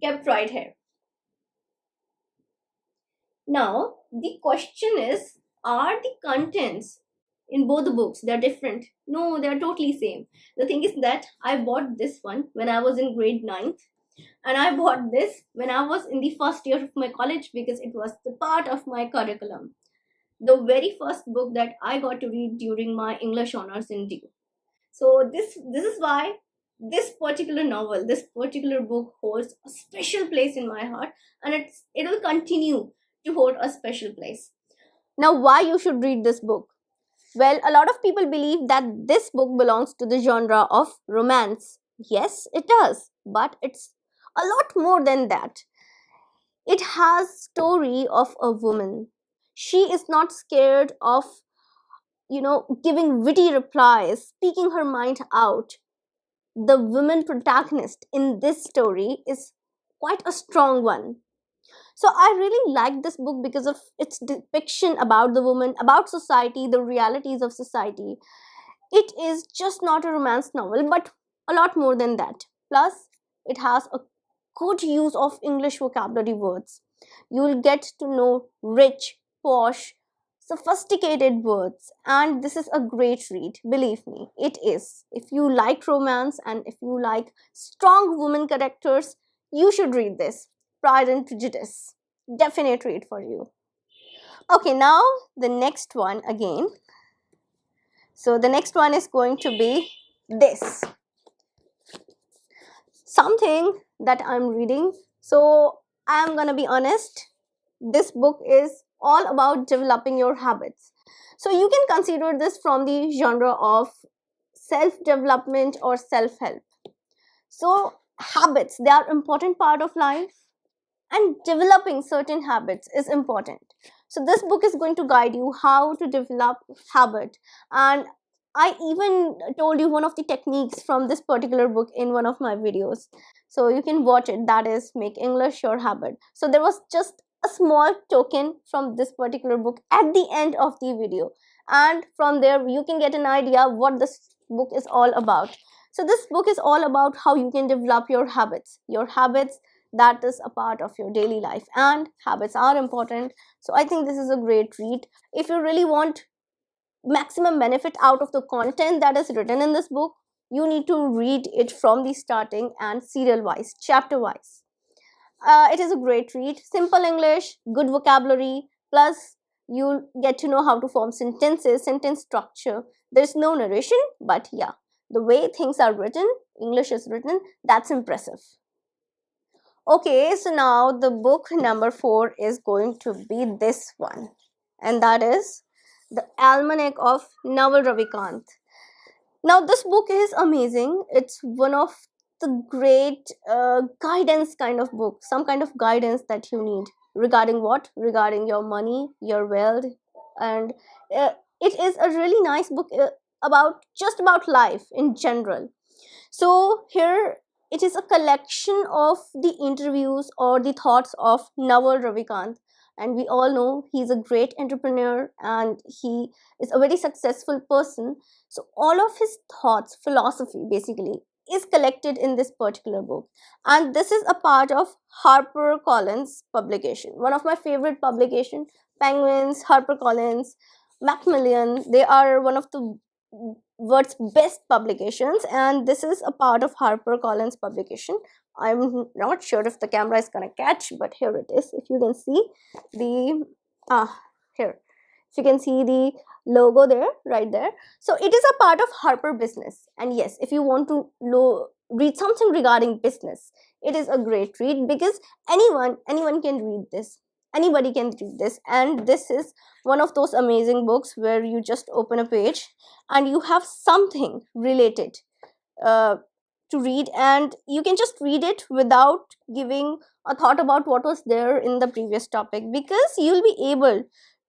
Kept right here. Now, the question is, are the contents in both the books they're different? No, they're totally same. The thing is that I bought this one when I was in grade 9th, and I bought this when I was in the first year of my college because it was the part of my curriculum. The very first book that I got to read during my English honors in DU. So this is why this particular novel, this particular book holds a special place in my heart, and it will continue to hold a special place. Now, why you should read this book? Well, a lot of people believe that this book belongs to the genre of romance. Yes, it does, but it's a lot more than that. It has story of a woman. She is not scared of, giving witty replies, speaking her mind out. The woman protagonist in this story is quite a strong one. So I really like this book because of its depiction about the woman, about society, the realities of society. It is just not a romance novel, but a lot more than that. Plus, it has a good use of English vocabulary words. You will get to know rich, posh, sophisticated words, and this is a great read. Believe me, it is. If you like romance and if you like strong women characters, you should read this. Pride and Prejudice. Definite read for you. Okay, now the next one again. So the next one is going to be this. Something that I'm reading. So I'm gonna be honest. This book is all about developing your habits. So you can consider this from the genre of self-development or self-help. So habits, they are important part of life, and developing certain habits is important. So this book is going to guide you how to develop habit, and I even told you one of the techniques from this particular book in one of my videos, so you can watch it. That is make English your habit. So there was just a small token from this particular book at the end of the video, and from there you can get an idea what this book is all about. So this book is all about how you can develop your habits, that is a part of your daily life, and habits are important. So I think this is a great read. If you really want maximum benefit out of the content that is written in this book, you need to read it from the starting and serial wise, chapter wise. It is a great read. Simple English, good vocabulary, plus you'll get to know how to form sentences, sentence structure. There's no narration, but yeah, the way things are written, English is written, that's impressive. Okay, so now the book number 4 is going to be this one, and that is The Almanac of Naval Ravikant. Now, this book is amazing. It's one of the great guidance kind of book, some kind of guidance that you need regarding what? Regarding your money, your wealth, and it is a really nice book about life in general. So here it is a collection of the interviews or the thoughts of Naval Ravikant, and we all know he's a great entrepreneur and he is a very successful person. So all of his thoughts, philosophy basically, is collected in this particular book, and this is a part of HarperCollins publication, one of my favorite publication. Penguins, HarperCollins, Macmillan, they are one of the world's best publications, and this is a part of HarperCollins publication. I'm not sure if the camera is gonna catch, but here it is. If you can see the here, if you can see the logo there, right there. So it is a part of Harper Business, and yes, if you want to read something regarding business, it is a great read, because anyone can read this. Anybody can read this, and this is one of those amazing books where you just open a page and you have something related uh, to read, and you can just read it without giving a thought about what was there in the previous topic, because you'll be able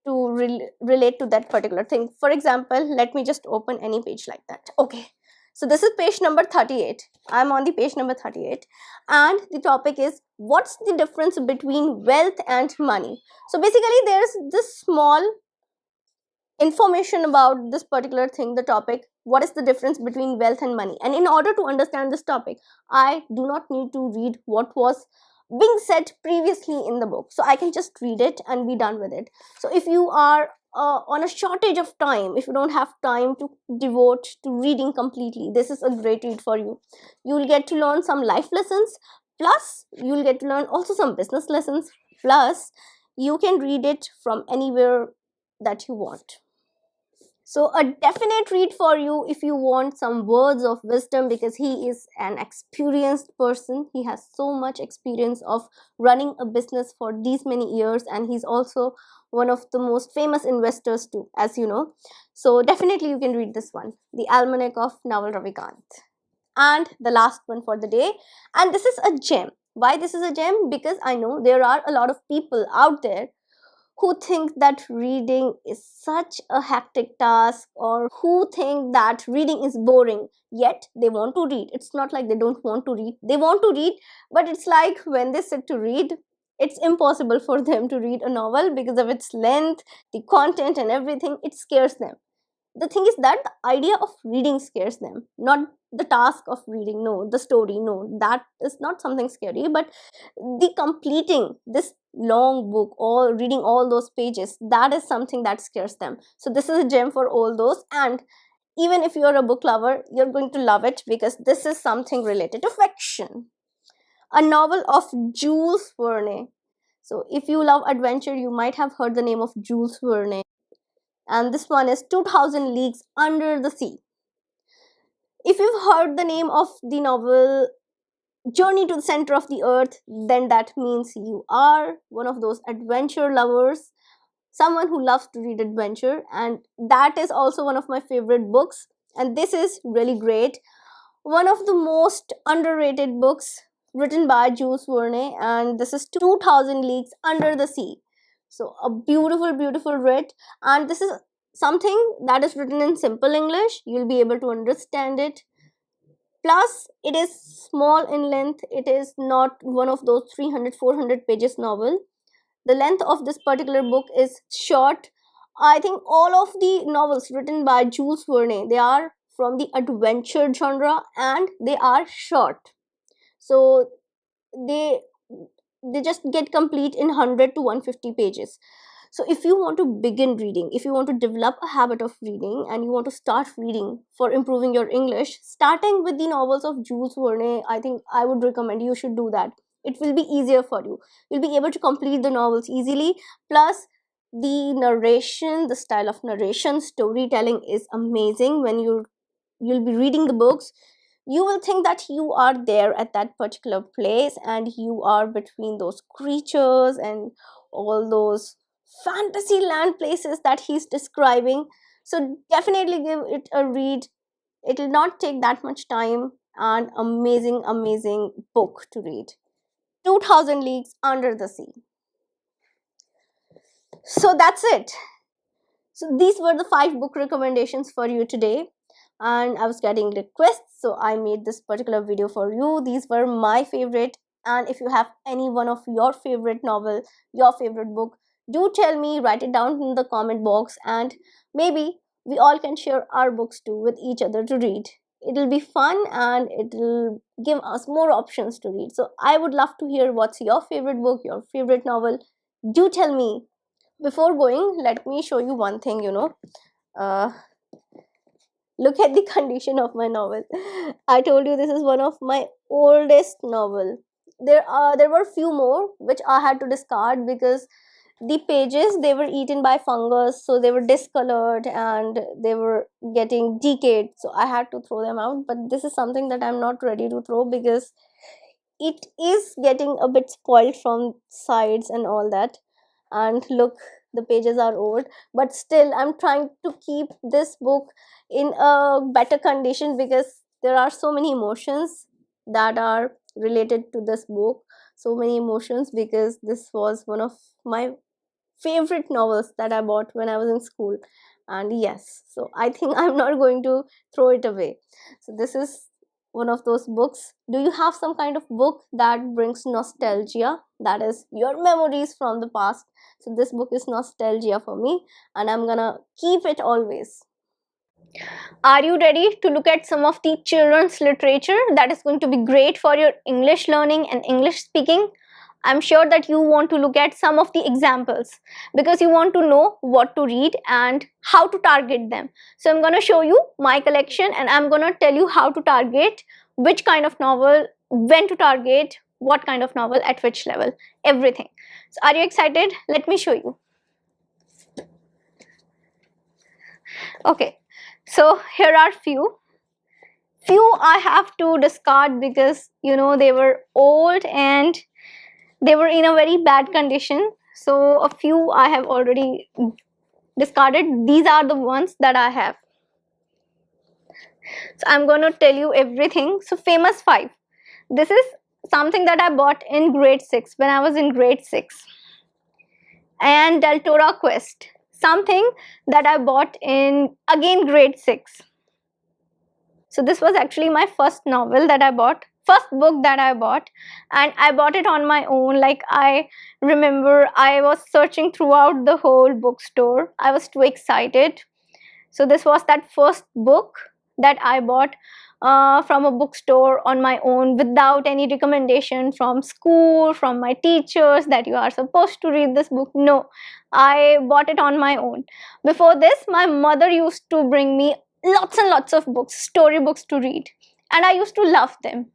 to relate to that particular thing. For example, let me just open any page like that. Okay, so this is page number 38. I'm on the page number 38, and the topic is, what's the difference between wealth and money? So basically there's this small information about this particular thing, the topic, what is the difference between wealth and money. And in order to understand this topic, I do not need to read what was being said previously in the book, so I can just read it and be done with it. So if you are on a shortage of time, if you don't have time to devote to reading completely, this is a great read for you. You will get to learn some life lessons, plus you will get to learn also some business lessons, plus you can read it from anywhere that you want. So a definite read for you if you want some words of wisdom, because he is an experienced person. He has so much experience of running a business for these many years, and he's also one of the most famous investors too, as you know. So definitely you can read this one, The Almanac of Naval Ravikant. And the last one for the day, and this is a gem. Why this is a gem? Because I know there are a lot of people out there who think that reading is such a hectic task, or who think that reading is boring, yet they want to read. It's not like they don't want to read, they want to read, but it's like when they sit to read, it's impossible for them to read a novel because of its length, the content and everything. It scares them. The thing is that the idea of reading scares them, not the task of reading. No, the story, no, that is not something scary, but the completing this long book, or reading all those pages, that is something that scares them. So this is a gem for all those. And even if you're a book lover, you're going to love it, because this is something related to fiction, a novel of Jules Verne. So if you love adventure, you might have heard the name of Jules Verne, and this one is 2000 Leagues Under the Sea. If you've heard the name of the novel Journey to the Center of the Earth, then that means you are one of those adventure lovers, someone who loves to read adventure, and that is also one of my favorite books. And this is really great, one of the most underrated books written by Jules Verne, and this is 2000 Leagues Under the Sea. So a beautiful read, and this is something that is written in simple English. You'll be able to understand it. Plus it is small in length. It is not one of those 300-400 pages novel. The length of this particular book is short. I think all of the novels written by Jules Verne, they are from the adventure genre, and they are short. So they just get complete in 100 to 150 pages. So if you want to begin reading, if you want to develop a habit of reading, and you want to start reading for improving your English, starting with the novels of Jules Verne, I think I would recommend you should do that. It will be easier for you. You'll be able to complete the novels easily. Plus the narration, the style of narration, storytelling is amazing. When you'll be reading the books, you will think that you are there at that particular place, and you are between those creatures and all those fantasy land places that he's describing. So definitely give it a read. It will not take that much time, and amazing book to read, 2000 Leagues Under the Sea. So that's it. So these were the 5 book recommendations for you today, and I was getting requests, so I made this particular video for you. These were my favorite, and if you have any one of your favorite novel, your favorite book, do tell me, write it down in the comment box, and maybe we all can share our books too with each other to read. It'll be fun, and it'll give us more options to read. So I would love to hear what's your favorite book, your favorite novel. Do tell me. Before going, let me show you one thing. Look at the condition of my novel. I told you this is one of my oldest novel. There were few more which I had to discard because the pages, they were eaten by fungus, so they were discolored and they were getting decayed, so I had to throw them out. But this is something that I'm not ready to throw because it is getting a bit spoiled from sides and all that. And look, the pages are old, but still I'm trying to keep this book in a better condition because there are so many emotions that are related to this book. So many emotions because this was one of my favorite novels that I bought when I was in school. And yes, so I think I'm not going to throw it away. So this is one of those books. Do you have some kind of book that brings nostalgia, that is your memories from the past? So this book is nostalgia for me and I'm gonna keep it always. Are you ready to look at some of the children's literature that is going to be great for your English learning and English speaking? I'm sure that you want to look at some of the examples because you want to know what to read and how to target them. So I'm going to show you my collection and I'm going to tell you how to target which kind of novel, when to target, what kind of novel at which level, everything. So are you excited? Let me show you. Okay, so here are few I have to discard because they were old and they were in a very bad condition. So a few I have already discarded. These are the ones that I have. So I'm going to tell you everything. So famous 5. This is something that I bought in grade 6 when I was in grade 6. And Deltora Quest, something that I bought in again grade 6. So this was actually my first novel that I bought, first book that I bought, and I bought it on my own. Like, I remember I was searching throughout the whole bookstore. I was too excited. So this was that first book that I bought from a bookstore on my own without any recommendation from school, from my teachers that you are supposed to read this book. No, I bought it on my own. Before this, my mother used to bring me lots and lots of books, story books to read, and I used to love them.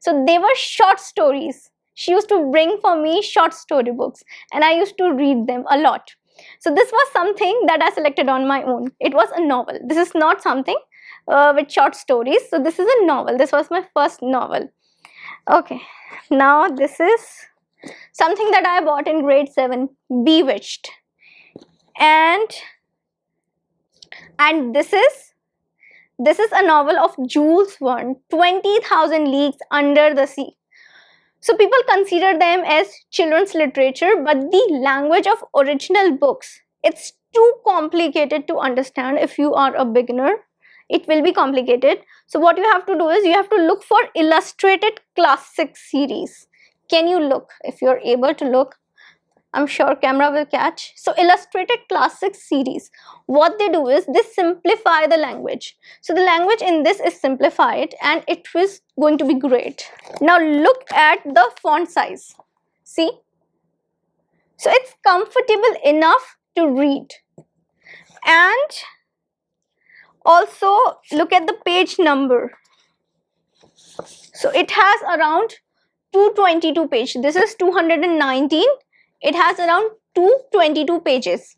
So they were short stories. She used to bring for me short story books and I used to read them a lot. So this was something that I selected on my own. It was a novel. This is not something with short stories. So this is a novel. This was my first novel. Okay, now this is something that I bought in grade 7, Bewitched. And this is a novel of Jules Verne, 20,000 Leagues Under the Sea. So people consider them as children's literature, but the language of original books, it's too complicated to understand if you are a beginner. It will be complicated. So what you have to do is you have to look for illustrated classic series. Can you look? If you're able to look, I'm sure camera will catch. So illustrated classic series, what they do is they simplify the language. So the language in this is simplified and it was going to be great. Now look at the font size. See? So it's comfortable enough to read. And also look at the page number. So it has around 222 pages. This is 219. It has around 222 pages.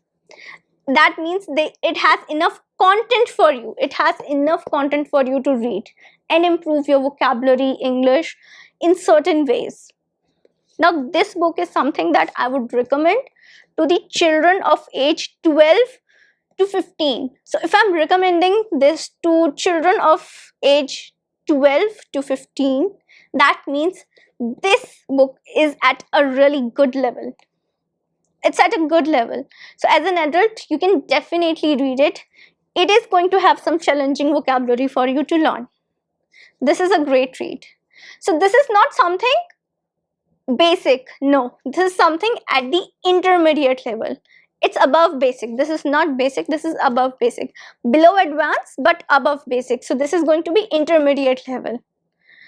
That means it has enough content for you. It has enough content for you to read and improve your vocabulary, English in certain ways. Now, this book is something that I would recommend to the children of age 12 to 15. So if I'm recommending this to children of age 12 to 15, that means this book is at a really good level. It's at a good level. So as an adult, you can definitely read it. It is going to have some challenging vocabulary for you to learn. This is a great read. So this is not something basic. No, this is something at the intermediate level. It's above basic. This is not basic. This is above basic. Below advanced, but above basic. So this is going to be intermediate level.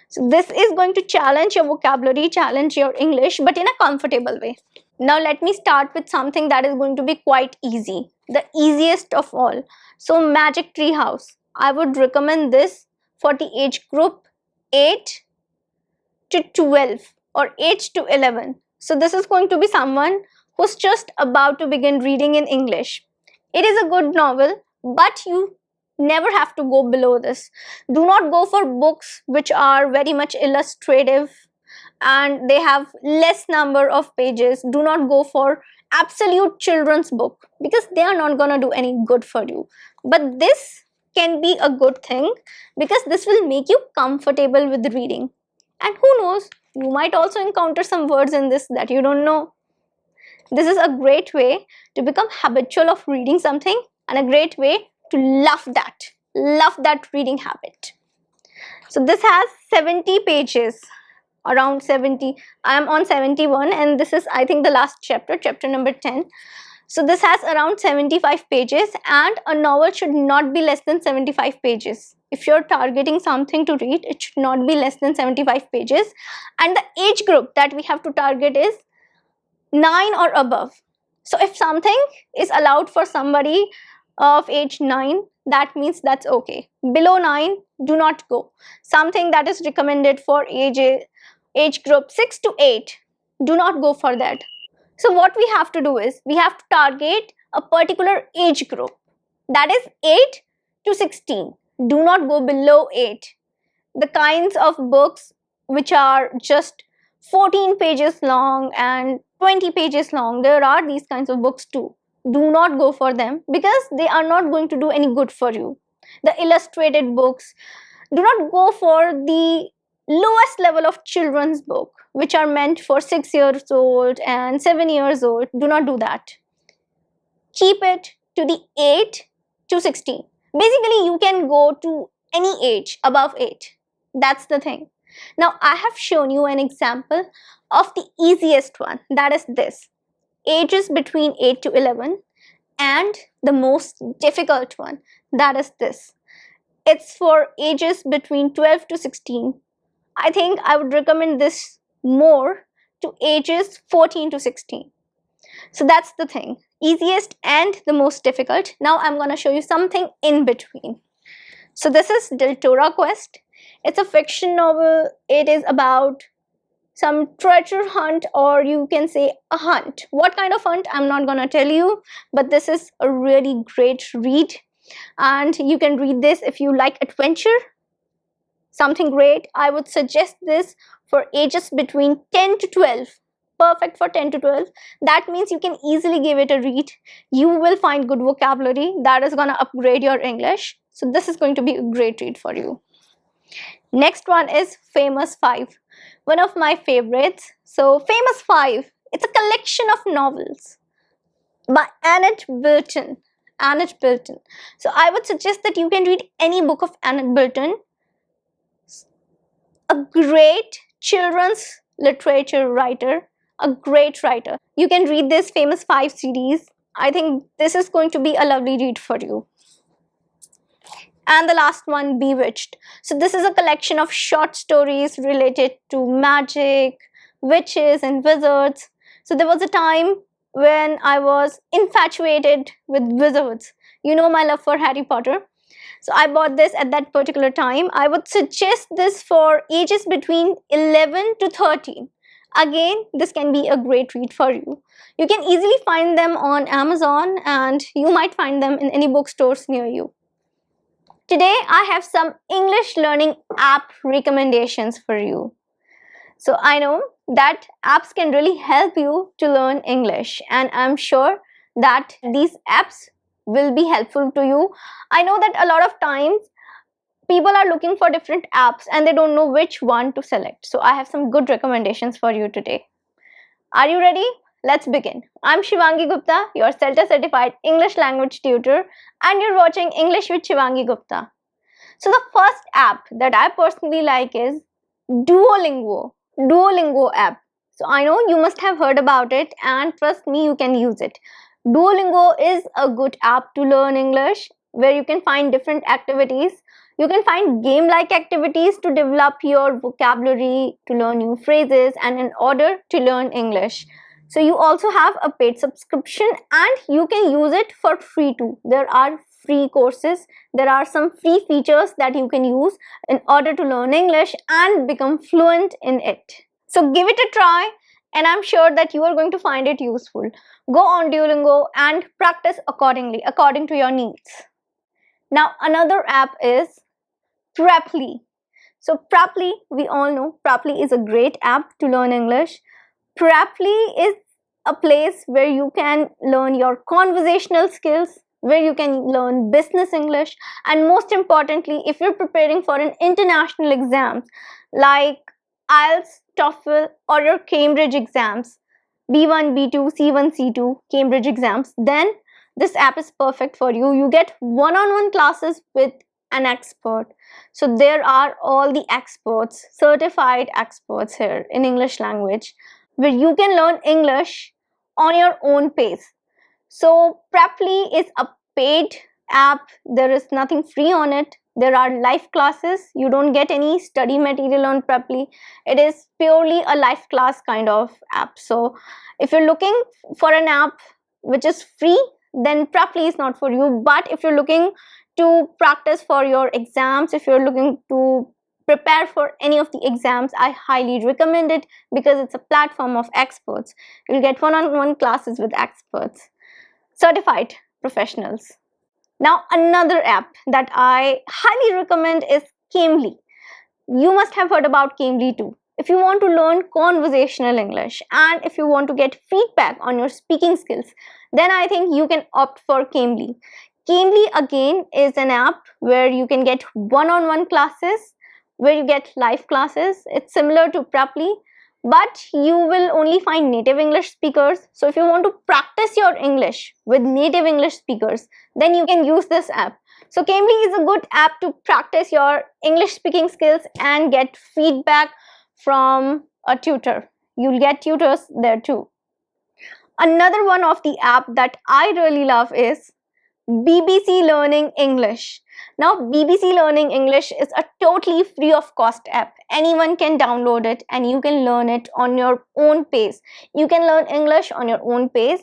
So this is going to challenge your vocabulary, challenge your English, but in a comfortable way. Now let me start with something that is going to be quite easy, the easiest of all. So Magic Tree House. I would recommend this for the age group 8 to 12 or 8 to 11. So this is going to be someone who's just about to begin reading in English. It is a good novel, but you never have to go below this. Do not go for books which are very much illustrative and they have less number of pages. Do not go for absolute children's book because they are not gonna do any good for you. But this can be a good thing because this will make you comfortable with reading. And who knows, you might also encounter some words in this that you don't know. This is a great way to become habitual of reading something and a great way to love that reading habit. So this has 70 pages, around 70. I am on 71 and this is, I think, the last chapter, chapter number 10. So this has around 75 pages and a novel should not be less than 75 pages. If you're targeting something to read, it should not be less than 75 pages. And the age group that we have to target is 9 or above. So if something is allowed for somebody of age 9, that means that's okay. Below 9, do not go. Something that is recommended for age group 6 to 8, do not go for that. So what we have to do is, we have to target a particular age group, that is 8 to 16. Do not go below 8. The kinds of books which are just 14 pages long and 20 pages long, there are these kinds of books too. Do not go for them because they are not going to do any good for you. The illustrated books, do not go for the lowest level of children's book which are meant for 6 years old and 7 years old. Do not do that. Keep it to the 8 to 16. Basically, you can go to any age above 8. That's the thing. Now, I have shown you an example of the easiest one, that is this. Ages between 8 to 11, and the most difficult one, that is this. It's for ages between 12 to 16. I think I would recommend this more to ages 14 to 16. So that's the thing, easiest and the most difficult. Now I'm going to show you something in between. So this is Deltora Quest. It's a fiction novel. It is about some treasure hunt, or you can say a hunt. What kind of hunt, I'm not gonna tell you, but this is a really great read and you can read this if you like adventure, something great. I would suggest this for ages between 10 to 12. Perfect for 10 to 12. That means you can easily give it a read. You will find good vocabulary that is gonna upgrade your English. So this is going to be a great read for you. Next one is Famous 5, one of my favorites. So Famous 5, it's a collection of novels by Annette Bilton. So I would suggest that you can read any book of Annette Bilton. A great children's literature writer, a great writer. You can read this Famous 5 series. I think this is going to be a lovely read for you. And the last one, Bewitched. So this is a collection of short stories related to magic, witches and wizards. So there was a time when I was infatuated with wizards. You know my love for Harry Potter. So I bought this at that particular time. I would suggest this for ages between 11 to 13. Again, this can be a great read for you. You can easily find them on Amazon and you might find them in any bookstores near you. Today, I have some English learning app recommendations for you. So I know that apps can really help you to learn English, and I'm sure that these apps will be helpful to you. I know that a lot of times people are looking for different apps and they don't know which one to select. So I have some good recommendations for you today. Are you ready? Let's begin. I'm Shivangi Gupta, your CELTA-certified English language tutor, and you're watching English with Shivangi Gupta. So the first app that I personally like is Duolingo app. So I know you must have heard about it, and trust me, you can use it. Duolingo is a good app to learn English, where you can find different activities. You can find game-like activities to develop your vocabulary, to learn new phrases, and in order to learn English. So you also have a paid subscription and you can use it for free too. There are free courses. There are some free features that you can use in order to learn English and become fluent in it. So give it a try, and I'm sure that you are going to find it useful. Go on Duolingo and practice accordingly, according to your needs. Now another app is Preply. So Preply, we all know Preply is a great app to learn English. Preply is a place where you can learn your conversational skills, where you can learn business English, and most importantly, if you're preparing for an international exams like IELTS, TOEFL, or your Cambridge exams, B1, B2, C1, C2, Cambridge exams, then this app is perfect for you. You get one-on-one classes with an expert. So there are all the experts, certified experts here in English language, where you can learn English on your own pace. So Preply is a paid app. There is nothing free on it. There are live classes. You don't get any study material on Preply. It is purely a live class kind of app. So if you're looking for an app which is free, then Preply is not for you. But if you're looking to practice for your exams, if you're looking to prepare for any of the exams, I highly recommend it because it's a platform of experts. You'll get one-on-one classes with experts, certified professionals. Now another app that I highly recommend is Cambly. You must have heard about Cambly too. If you want to learn conversational English and if you want to get feedback on your speaking skills, then I think you can opt for Cambly. Cambly again is an app where you can get one-on-one classes, where you get live classes. It's similar to Preply, but you will only find native English speakers. So if you want to practice your English with native English speakers, then you can use this app. So Cambly is a good app to practice your English speaking skills and get feedback from a tutor. You'll get tutors there too. Another one of the app that I really love is BBC Learning English. Now BBC Learning English is a totally free of cost app. Anyone can download it and you can learn it on your own pace. You can learn English on your own pace.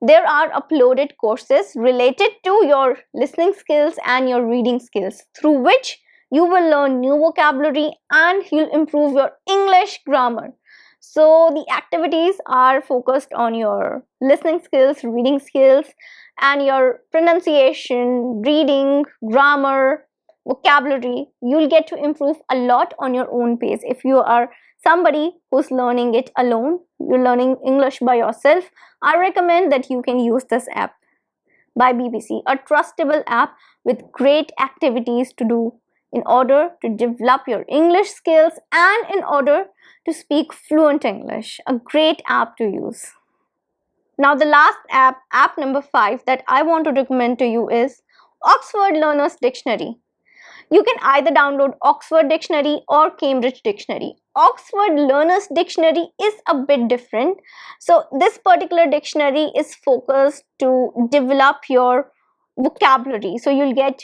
There are uploaded courses related to your listening skills and your reading skills, through which you will learn new vocabulary and you'll improve your English grammar. So the activities are focused on your listening skills, reading skills, and your pronunciation, reading, grammar, vocabulary. You'll get to improve a lot on your own pace. If you are somebody who's learning it alone, you're learning English by yourself, I recommend that you can use this app by BBC, a trustable app with great activities to do in order to develop your English skills and in order to speak fluent English. A great app to use. Now the last app number 5 that I want to recommend to you is Oxford Learner's Dictionary. You can either download Oxford Dictionary or Cambridge Dictionary. Oxford Learner's Dictionary is a bit different. So this particular dictionary is focused to develop your vocabulary. So you'll get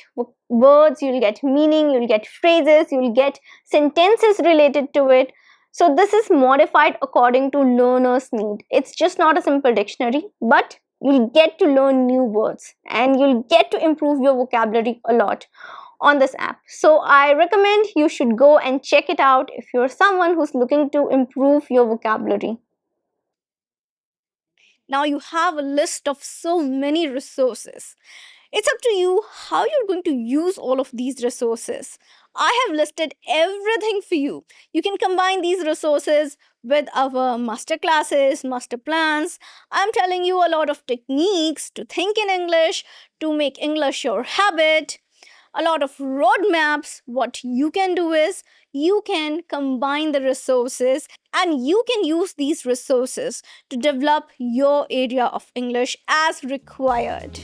words, you'll get meaning, you'll get phrases, you'll get sentences related to it. So this is modified according to learner's need. It's just not a simple dictionary, but you'll get to learn new words and you'll get to improve your vocabulary a lot on this app. So I recommend you should go and check it out if you're someone who's looking to improve your vocabulary. Now you have a list of so many resources. It's up to you how you're going to use all of these resources. I have listed everything for you. You can combine these resources with our master classes, master plans. I'm telling you a lot of techniques to think in English, to make English your habit, a lot of roadmaps. What you can do is you can combine the resources and you can use these resources to develop your area of English as required.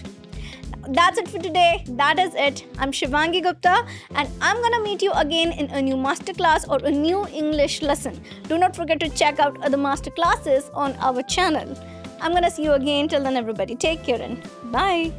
That's it for today. That is it. I'm Shivangi Gupta and I'm gonna meet you again in a new masterclass or a new English lesson. Do not forget to check out other masterclasses on our channel. I'm gonna see you again. Till then, everybody, take care and bye.